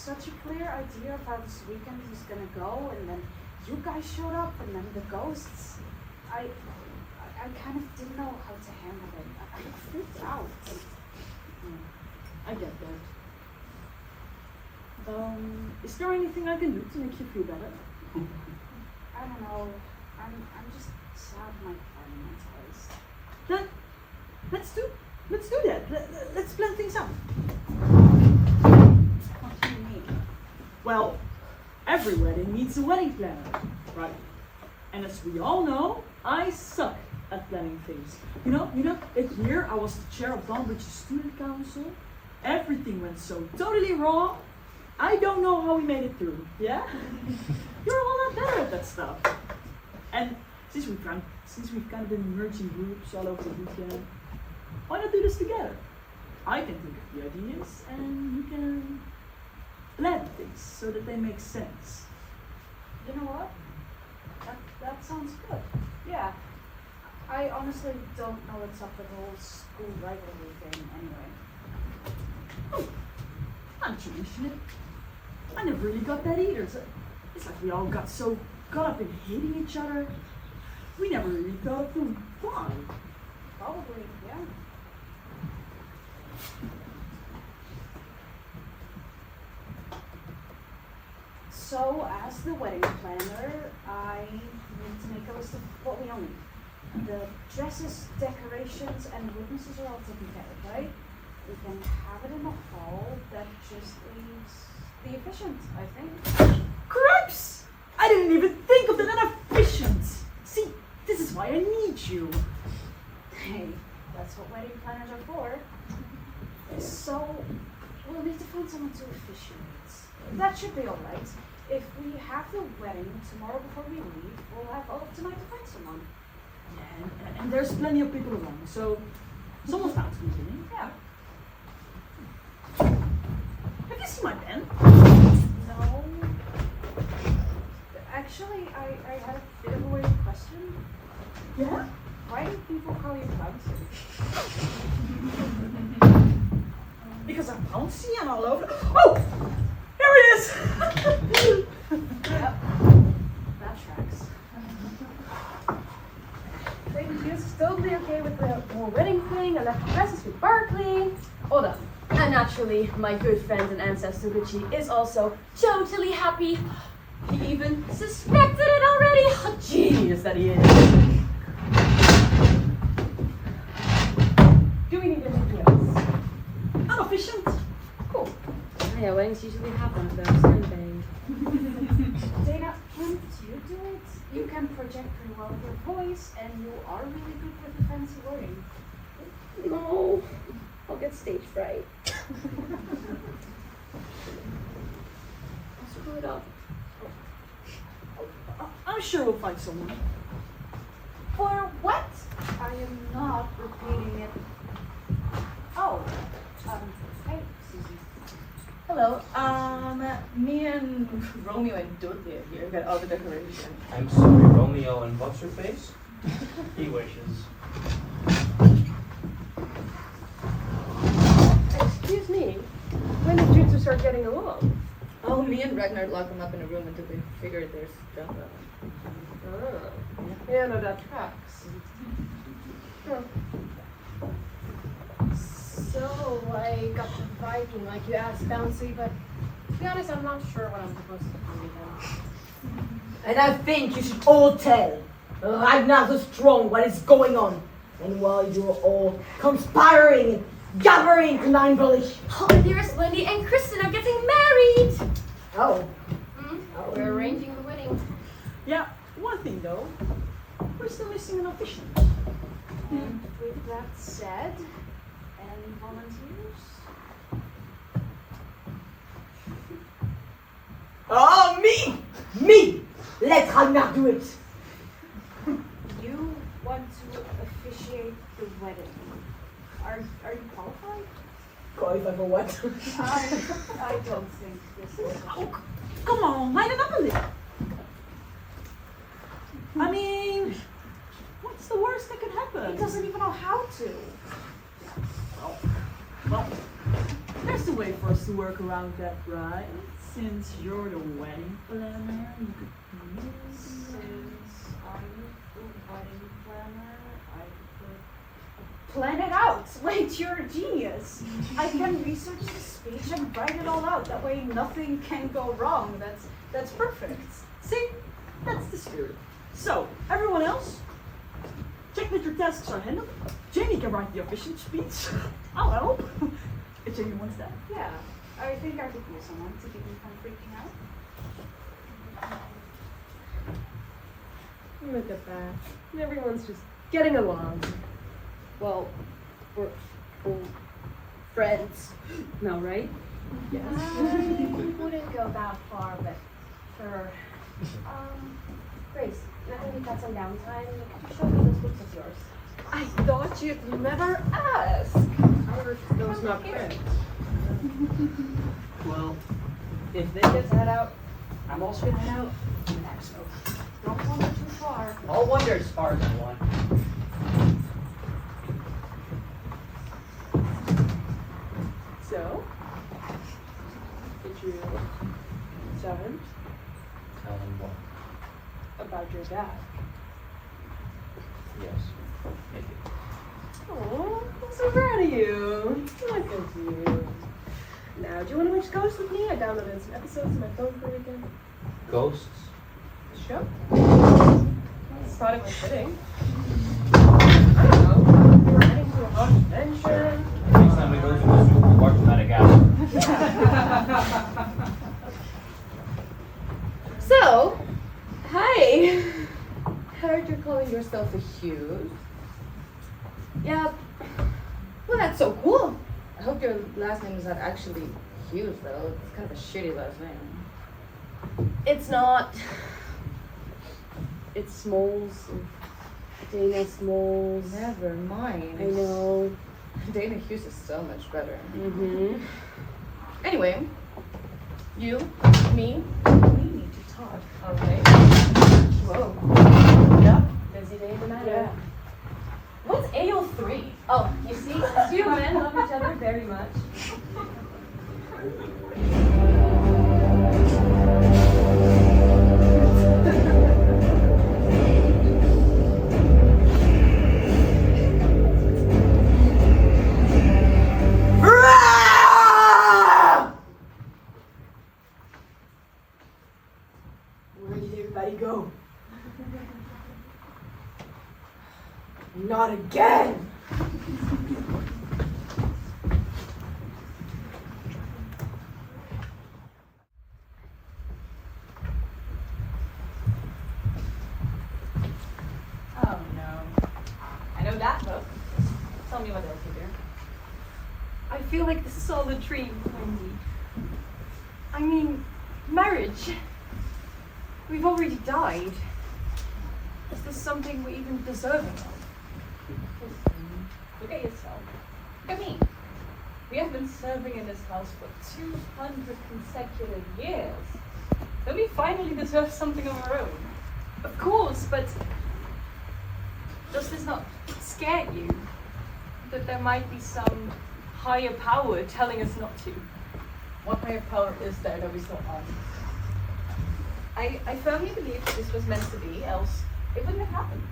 such a clear idea of how this weekend was gonna go, and then you guys showed up, and then the ghosts. I kind of didn't know how to handle it. I freaked out. I get that. Is there anything I can do to make you feel better? I don't know. I'm just sad my plan went waste. Then let's do that. Let's plan things out. What do you mean? Well, every wedding needs a wedding planner, right? And as we all know, I suck at planning things. You know, that year I was the chair of Dunbridge's student council. Everything went so totally wrong. I don't know how we made it through. Yeah? You're a lot better at that stuff. And since we've kind of been merging groups all over the weekend, why not do this together? I can think of the ideas, and you can plan things so that they make sense. You know what? That sounds good. Yeah. I honestly don't know what's up with the whole school rivalry thing anyway. I'm tradition it. I never really got that either. It's like we all got so caught up in hating each other. We never really thought of the why. Probably, yeah. So, as the wedding planner, I need to make a list of what we all need. The dresses, decorations, and witnesses are all taken care of, right? We can have it in the hall. That just leaves the efficient, I think. Cripes! I didn't even think of the inefficient. See, this is why I need you. Hey, that's what wedding planners are for. So, we'll need to find someone to officiate. That should be alright. If we have the wedding tomorrow before we leave, we'll have all of tonight to find someone. Yeah, and there's plenty of people around, so someone's bound to be winning. Yeah. Have you seen my pen? No. Actually, I had a bit of a weird question. Yeah? Why do people call you Bouncy? Because I'm bouncy and all over. Oh! Here it is! Yep. That tracks. Lady Hughes is totally okay with the whole wedding thing. I left the dresses with Barkley. Hold up. And naturally, my good friend and ancestor Richie is also totally happy. He even suspected it already. Oh, genius that he is. Do we need anything else? Inefficient. Cool. Yeah, weddings usually have one of those, don't they? Dana, can't you do it? You can project pretty well with your voice, and you are really good with the fancy wording. No. I'll get stage fright. I'll screw it up. I'm sure we'll find someone. For what? I am not repeating it. Oh, hey, Susie. Hello. Me and Romeo and Dudley are here. Got all the decorations. I'm sorry, Romeo and what's your face? He wishes. Excuse me. When did you two start getting along? Oh, me and Ragnar locked them up in a room until they figured there's stuff out. Oh. Yeah, no, that tracks. Huh. So, I got the Viking like you asked, Bouncy, but to be honest, I'm not sure what I'm supposed to do with him. And I think you should all tell Ragnar the Strong what is going on. And while you're all conspiring and gathering Kneinberlich. Oh, dearest Wendy and Kristen are getting married! Oh. We're arranging the wedding. Yeah, one thing though. We're still missing an officiant. And with that said, any volunteers? Oh, me! Me! Let Ragnar do it! You want to officiate the wedding. Are you qualified? Qualified for what? I don't think this is. Oh, come on, line it up a little. I mean, what's the worst that could happen? He doesn't even know how to. Well, there's the way for us to work around that, right? Since you're the wedding planner, you could Since I'm the wedding planner, I could plan it out. Wait, you're a genius. I can research the speech and write it all out. That way nothing can go wrong. That's perfect. see, that's the spirit. So, everyone else, check that your tasks are handled. Jamie can write the official speech. I'll help. If Jamie wants that. Yeah, I think I could use someone to keep me from freaking out. Look at that. Everyone's just getting along. Well, we're friends now, right? Yes. I wouldn't go that far, but sure. Grace, now that we've got some downtime, could you show me those books of yours? I thought you'd never ask. Or those not friends. Well, if they get that out, I'm also gonna head out. So, Don't wander too far. I'll wander as far as I want. So, did you tell him Tell him what? about your dad? Yes. Make it. Oh, I'm so proud of you. Look at you. Now, do you want to watch Ghosts with me? I downloaded some episodes on my phone for the weekend. Ghosts? Sure. Thought it was fitting. I don't know. We were heading to a haunted adventure. Next time we go to the zoo, we walk to Madagascar. So, hi. Heard you're calling yourself a Hughes. Yeah. Well, that's so cool. I hope your last name is not actually Hughes, though. It's kind of a shitty last name. It's not. It's Smalls. Dana Smalls. Never mind. I know. Dana Hughes is so much better. Mm-hmm. Anyway, you, me, we need to talk. Okay. Whoa. Yep. Busy day in the matter. Yeah. What's AO3? Oh, you see, two men love each other very much. Where did everybody go? Not again! Oh no. I know that book. Tell me what else you do. I feel like this is all a dream, Wendy. I mean, marriage. We've already died. Is this something we're even deserving of? Look at yourself. Look at me. We have been serving in this house for 200 consecutive years. Don't we finally deserve something of our own? Of course, but does this not scare you? That there might be some higher power telling us not to? What higher power is there that we still aren't? I firmly believe that this was meant to be, else it wouldn't have happened.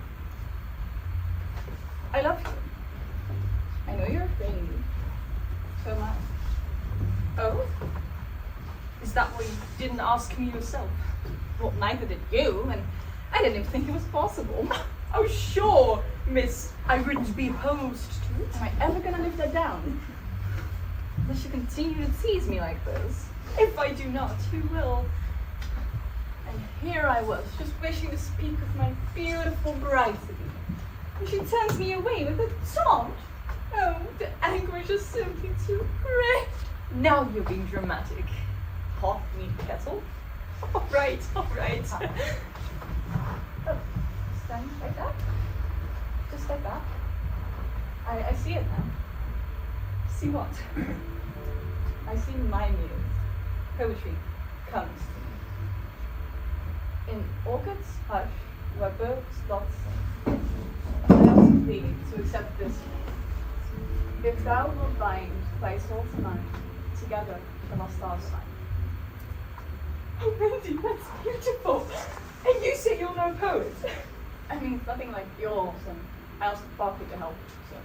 I love you. I know you're afraid. So am I. Oh? Is that why you didn't ask me yourself? Well, neither did you, and I didn't even think it was possible. Oh, sure, miss. I wouldn't be opposed to it. Am I ever gonna live that down? Unless you continue to tease me like this. If I do not, who will? And here I was, just wishing to speak with my beautiful bride to be. And she turns me away with a taunt. Oh, the anguish is simply too great. Now you're being dramatic. Hot meat kettle. All right, all right. Oh, stand like that. Just like that. I see it now. See what? I see my muse. Poetry comes to me. In orchids hush, where birds doth sing. I ask thee to accept this. If thou wilt bind thy soul to mine, together the last time. Oh, Wendy, that's beautiful. And you say you're no poet. I mean, it's nothing like yours, and I asked Barkley to help, so.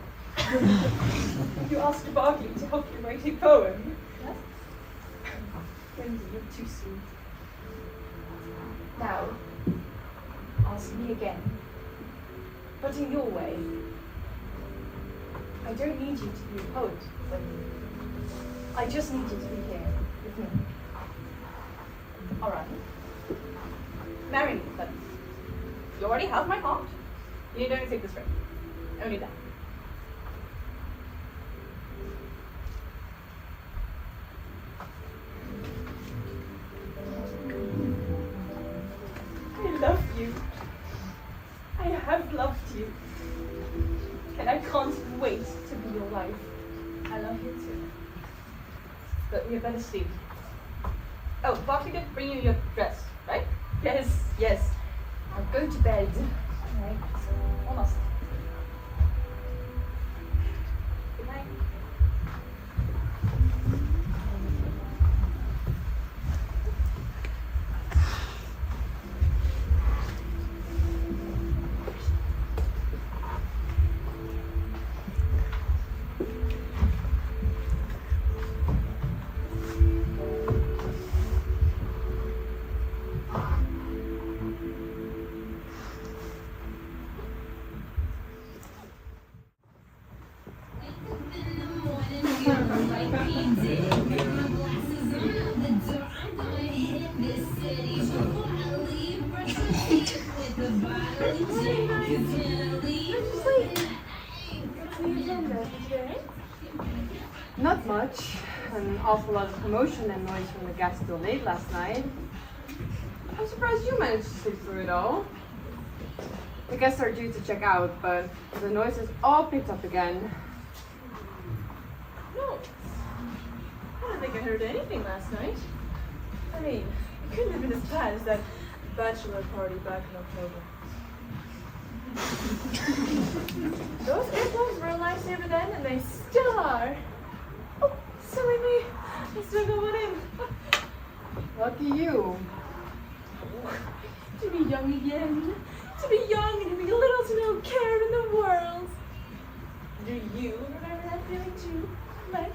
You asked Barkley to help you write a poem? Yes. Wendy, you're too sweet. Now, ask me again. But in your way. I don't need you to be a poet, Wendy. I just need you to be here with me. All right. Marry me, but you already have my heart. You need only take this ring. Only that. I love you. I have loved you. And I can't wait to be your wife. I love you too. But we had better sleep. Oh, Barkley did bring you your dress, right? Yes, yes. Now go to bed. Right. Almost. Good night. Not much. An awful lot of commotion and noise from the guests till late last night. I'm surprised you managed to sleep through it all. The guests are due to check out, but the noise is all picked up again. No. I don't think I heard anything last night. I mean, it couldn't have been as bad as that bachelor party back in October. Those earplugs were a lifesaver then, and they still are. Oh, silly me. I still got one in. Lucky you. To be young again. To be young and having little to no care in the world. Do you remember that feeling too, Mike?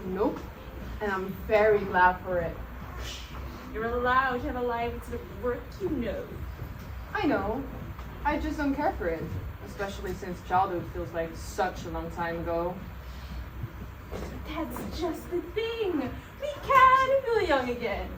Nope. And I'm very glad for it. You're allowed to have a life instead of work, you know. I know. I just don't care for it. Especially since childhood feels like such a long time ago. That's just the thing. We can feel young again.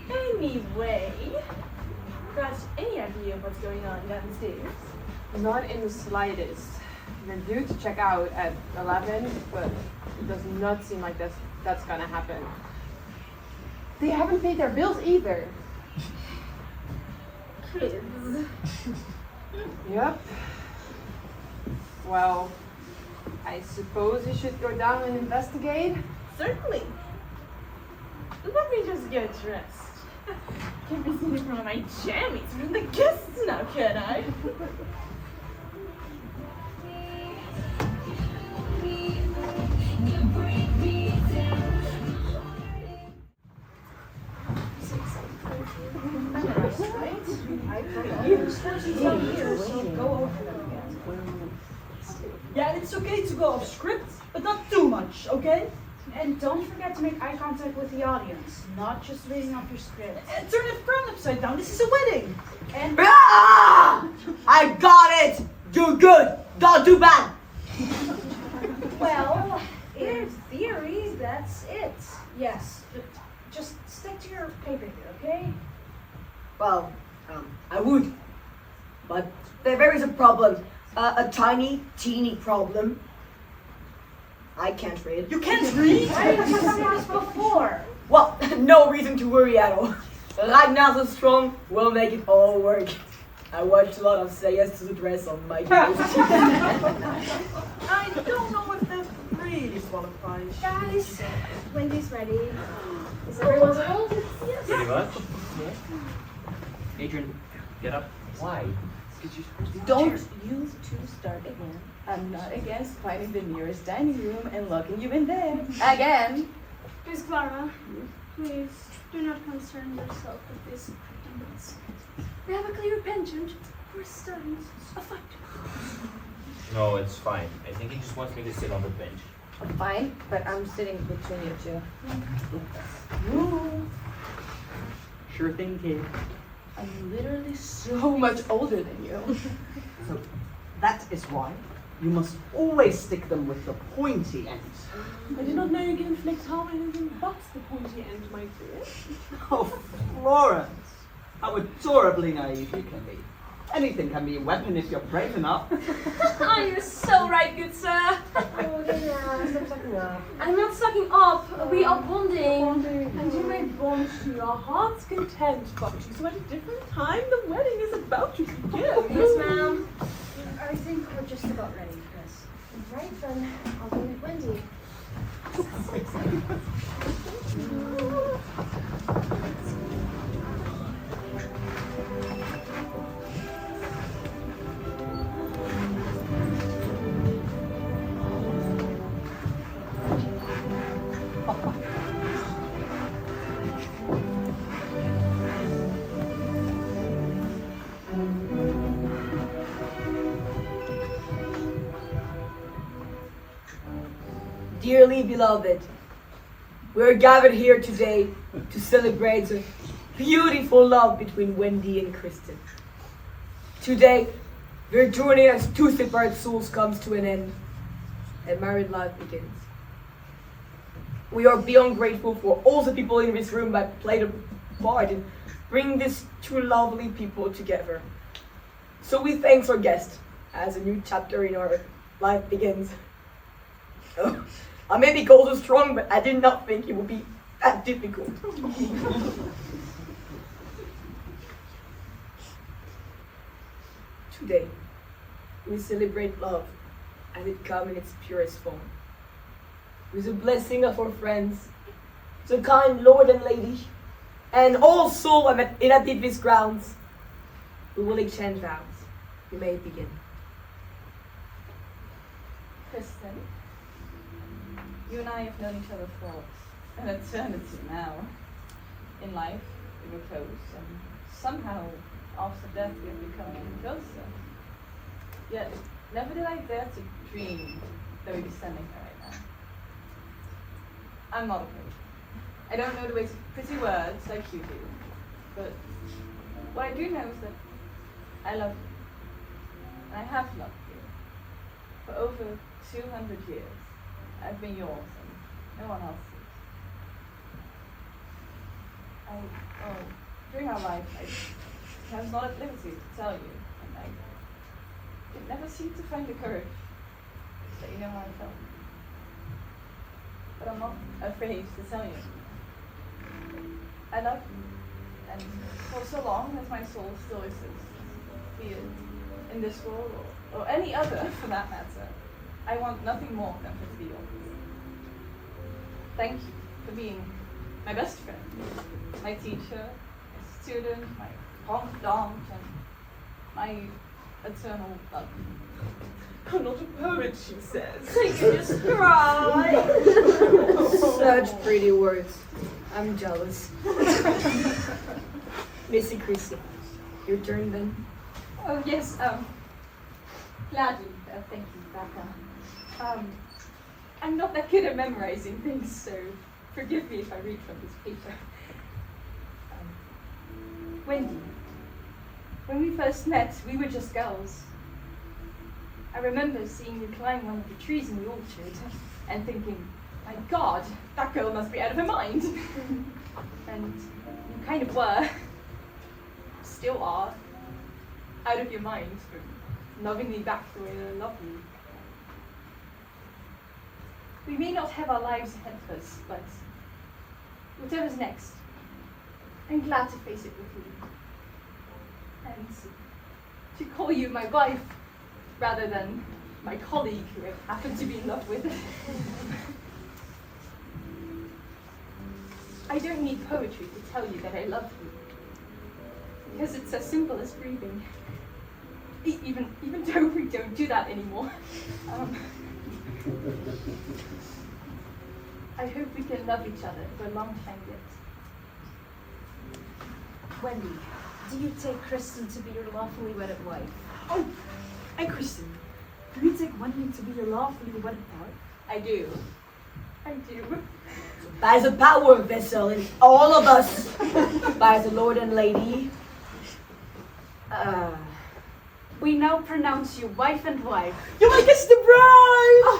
Anyway, got any idea of what's going on downstairs? Not in the slightest. They're due to check out at 11, but it does not seem like that's gonna happen. They haven't paid their bills either. Kids. Yep. Well, I suppose you should go down and investigate. Certainly. Let me just get dressed. Can't be seen in front of my jammies from the guests now, can I? Yeah, and it's okay to go off script, but not too much, okay? And don't forget to make eye contact with the audience, not just reading off your script. And turn the crown upside down. This is a wedding. And Ah! I got it! Do good, don't do bad. well, in theory, that's it. Yes, but just stick to your paper here, okay? Well, I would. But there is a problem. A tiny, teeny problem. I can't read. You can't read? Why didn't you tell me this before? Well, no reason to worry at all. Ragnar the Strong will make it all work. I watched a lot of Say Yes to the Dress on my I don't know if that really qualifies. Guys, Wendy's ready. Is everyone settled? Yes. Pretty much. Adrian, get up. Why? Don't you two start again. I'm not against finding the nearest dining room and locking you in there. Again. Miss Clara, please do not concern yourself with these predicaments. We have a clear penchant for starting a fight. No, it's fine. I think he just wants me to sit on the bench. Fine, but I'm sitting between you two. Sure thing, kid. I'm literally so much older than you. So that is why you must always stick them with the pointy end. I did not know you can inflict harm on anything but the pointy end, my dear. Oh, Florence! How adorably naive you can be. Anything can be a weapon if you're brave enough. Ah, you're so right, good sir. Oh, Dana, stop sucking up. I'm not sucking up. We are bonding. And you may bond to your heart's content, but so at a different time, the wedding is about to begin. Yes, ma'am. I think we're just about ready for this. Right then, I'll go with Wendy. Dearly beloved, we are gathered here today to celebrate the beautiful love between Wendy and Kristen. Today, their journey as two separate souls comes to an end, and married life begins. We are beyond grateful for all the people in this room that played a part in bringing these two lovely people together. So we thank our guest as a new chapter in our life begins. Oh, I may be cold and strong, but I did not think it would be that difficult. Today, we celebrate love as it comes in its purest form. With the blessing of our friends, the kind Lord and Lady, and all souls inhabit these grounds, we will exchange vows. You may begin. Kristen, you and I have known each other for an eternity now. In life, we were close, and somehow, after death, we have become even closer. Yet, never did I dare to dream that we'd be standing here right now. I'm not a poet. I don't know the way to pretty words like you do, but what I do know is that I love you. And I have loved you. For over 200 years, I've been yours and no one else's. During our life, I was not at liberty to tell you, and I did never seem to find the courage to let you know how I felt. But I'm not afraid to tell you. I love you, and for so long as my soul still exists, be it in this world or any other for that matter, I want nothing more than for it to be yours. Thank you for being my best friend, my teacher, my student, my confidant, and my eternal love. I'm not a poet, she says. You can just cry. Such pretty words. I'm jealous. Missy Chrissy, your turn then. Oh yes, gladly, thank you, Becca. I'm not that good at memorizing things, so forgive me if I read from this paper. Wendy, when we first met, we were just girls. I remember seeing you climb one of the trees in the orchard and thinking, my God, that girl must be out of her mind. And you kind of were, still are, out of your mind for loving me back the way that I love you. We may not have our lives ahead of us, but whatever's next, I'm glad to face it with you. And to call you my wife rather than my colleague who I happen to be in love with. I don't need poetry to tell you that I love you. Because it's as simple as breathing. Even though we don't do that anymore. I hope we can love each other for a long time yet. Wendy, do you take Kristen to be your lawfully wedded wife? Oh, and Kristen, do you take Wendy to be your lawfully wedded wife? I do. I do. By the power vessel in all of us, by the Lord and Lady. We now pronounce you wife and wife. You make us the bride!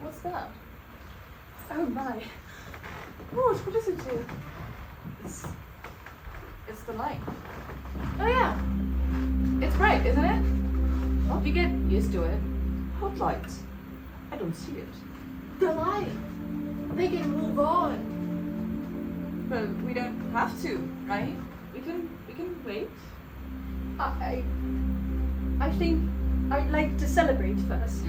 What's that? Oh my. What does it do? It's the light. Oh yeah. It's bright, isn't it? Well, you get used to it. What light? I don't see it. The light. They can move on. But we don't have to, right? We can wait. I think I'd like to celebrate first.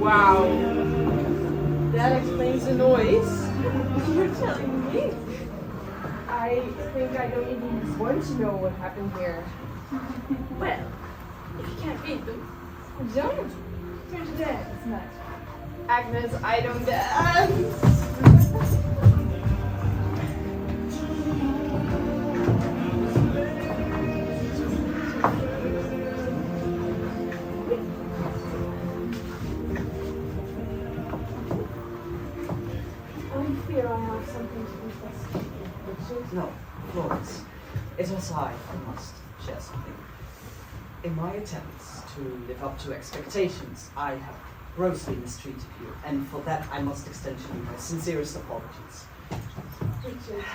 Wow. That explains the noise. You're telling me? I think I don't even want to know what happened here. Well, if you can't read them, Don't. Turn to dance, Matt. Agnes, I don't dance. I fear I have something to confess to you, Richard. No, Florence. It was I who must share something. In my attempts to live up to expectations, I have grossly mistreated you, and for that I must extend to you my sincerest apologies. Richard,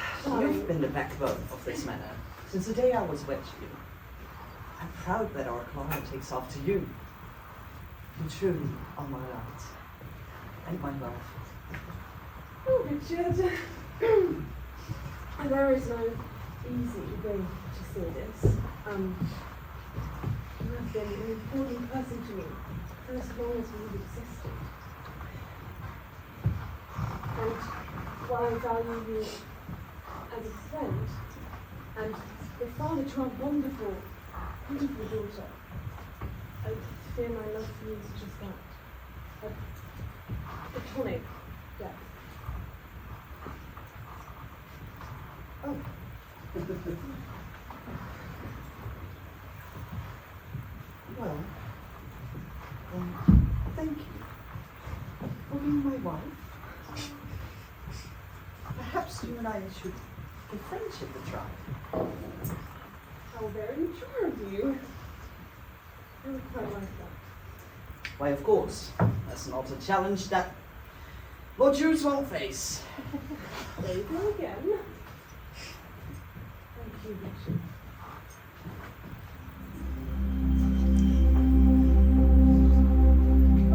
You've been the backbone of this manor since the day I was wed to you. I'm proud that our Clara takes after you. You truly are my light and my love. Oh, Richard. There is no easy way to say this. You have been an important person to me for as long as we've existed. And while I value you as a friend, and the father to our wonderful, beautiful daughter, I fear my love for you is just that. A platonic depth. Oh. Well, thank you for being my wife. Perhaps you and I should give friendship a try. How very mature of you. I would quite like that. Why, of course. That's not a challenge that Lord Jules won't face. There you go again. Thank you, Richard.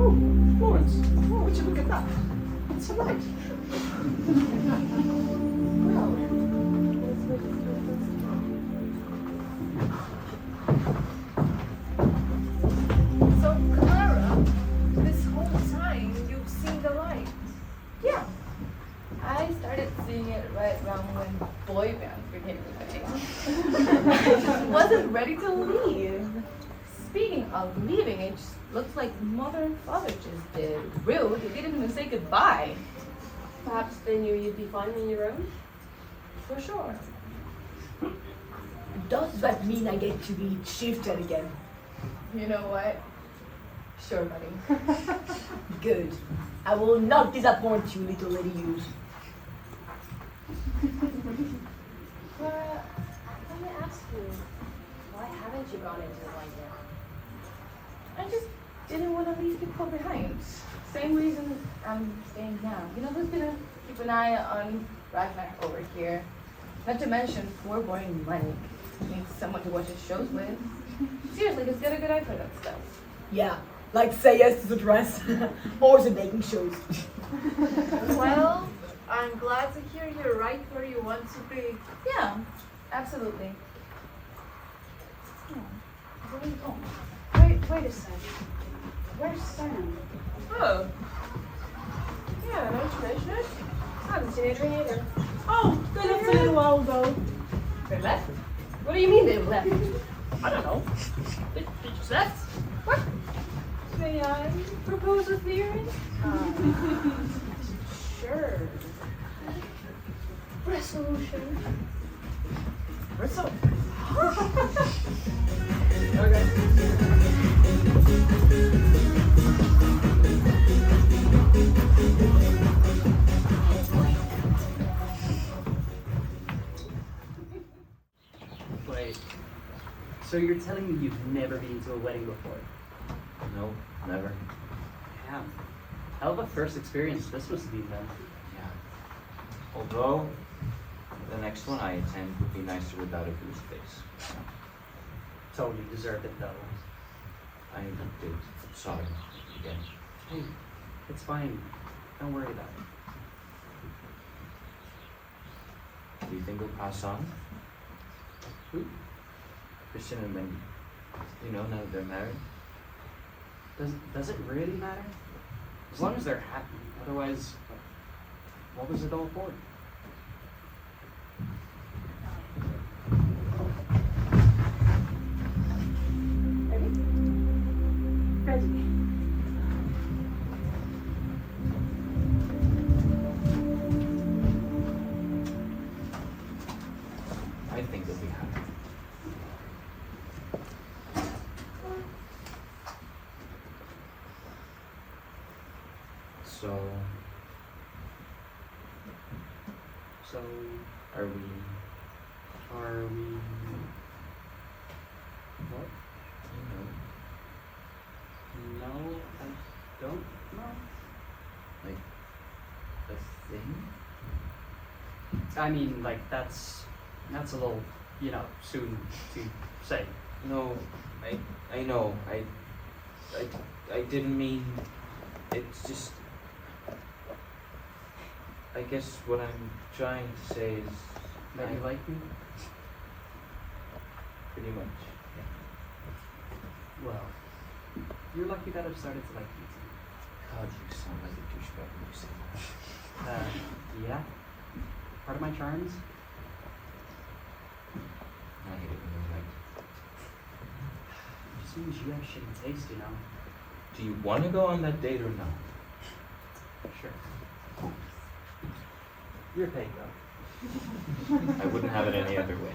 Oh, Florence. Oh, would you look at that? It's a light. Well, let's make it the first time. So, Clara, this while leaving, it just looks like mother and father just did. Rude, they didn't even say goodbye. Perhaps they knew you'd be fine on your own? For sure. Does that mean I get to be shifted again? You know what? Sure, buddy. Good. I will not disappoint you, little lady Hughes. But let me ask you, why haven't you gone into it like that? I just didn't want to leave people behind. Same reason I'm staying now. You know who's gonna keep an eye on Ragnar over here? Not to mention, poor boring Mike needs someone to watch his shows with. Seriously, just get a good eye for that stuff. Yeah, like say yes to the dress or the baking shows. Well, I'm glad to hear you're right where you want to be. Yeah, absolutely. Where are you going? Wait a second. Where's Sam? Oh. Yeah, now that you mention it, I haven't seen Adrian either. Oh, they left a little while ago. They left? What do you mean they left? I don't know. They just left? What? May I propose a theory? Sure. Resolution. Bristle. Wait. So you're telling me you've never been to a wedding before? No, never. Damn. Hell of a first experience this must have been then. Yeah. Although, the next one I attend would be nicer without a goose face. Totally deserved it though. I did. Sorry. Again. Hey, it's fine. Don't worry about it. Do you think we'll pass on? Who? Christian and Wendy. You know, now that they're married. Does it really matter? As long as they're happy. Otherwise, what was it all for? I think they'll be happy. So, are we? What? You know, No, I don't know. like a thing? I mean, like, that's a little, soon to say. No, I know. I didn't mean. It's just. I guess what I'm trying to say is. That you like me? Pretty much. Well, you're lucky that I've started to like you too. God, you sound like a douchebag when you say that. Yeah. Part of my charms. I hate it when you're right. Just means you have shitty taste, you know. Do you want to go on that date or not? Sure. You're paid though. I wouldn't have it any other way.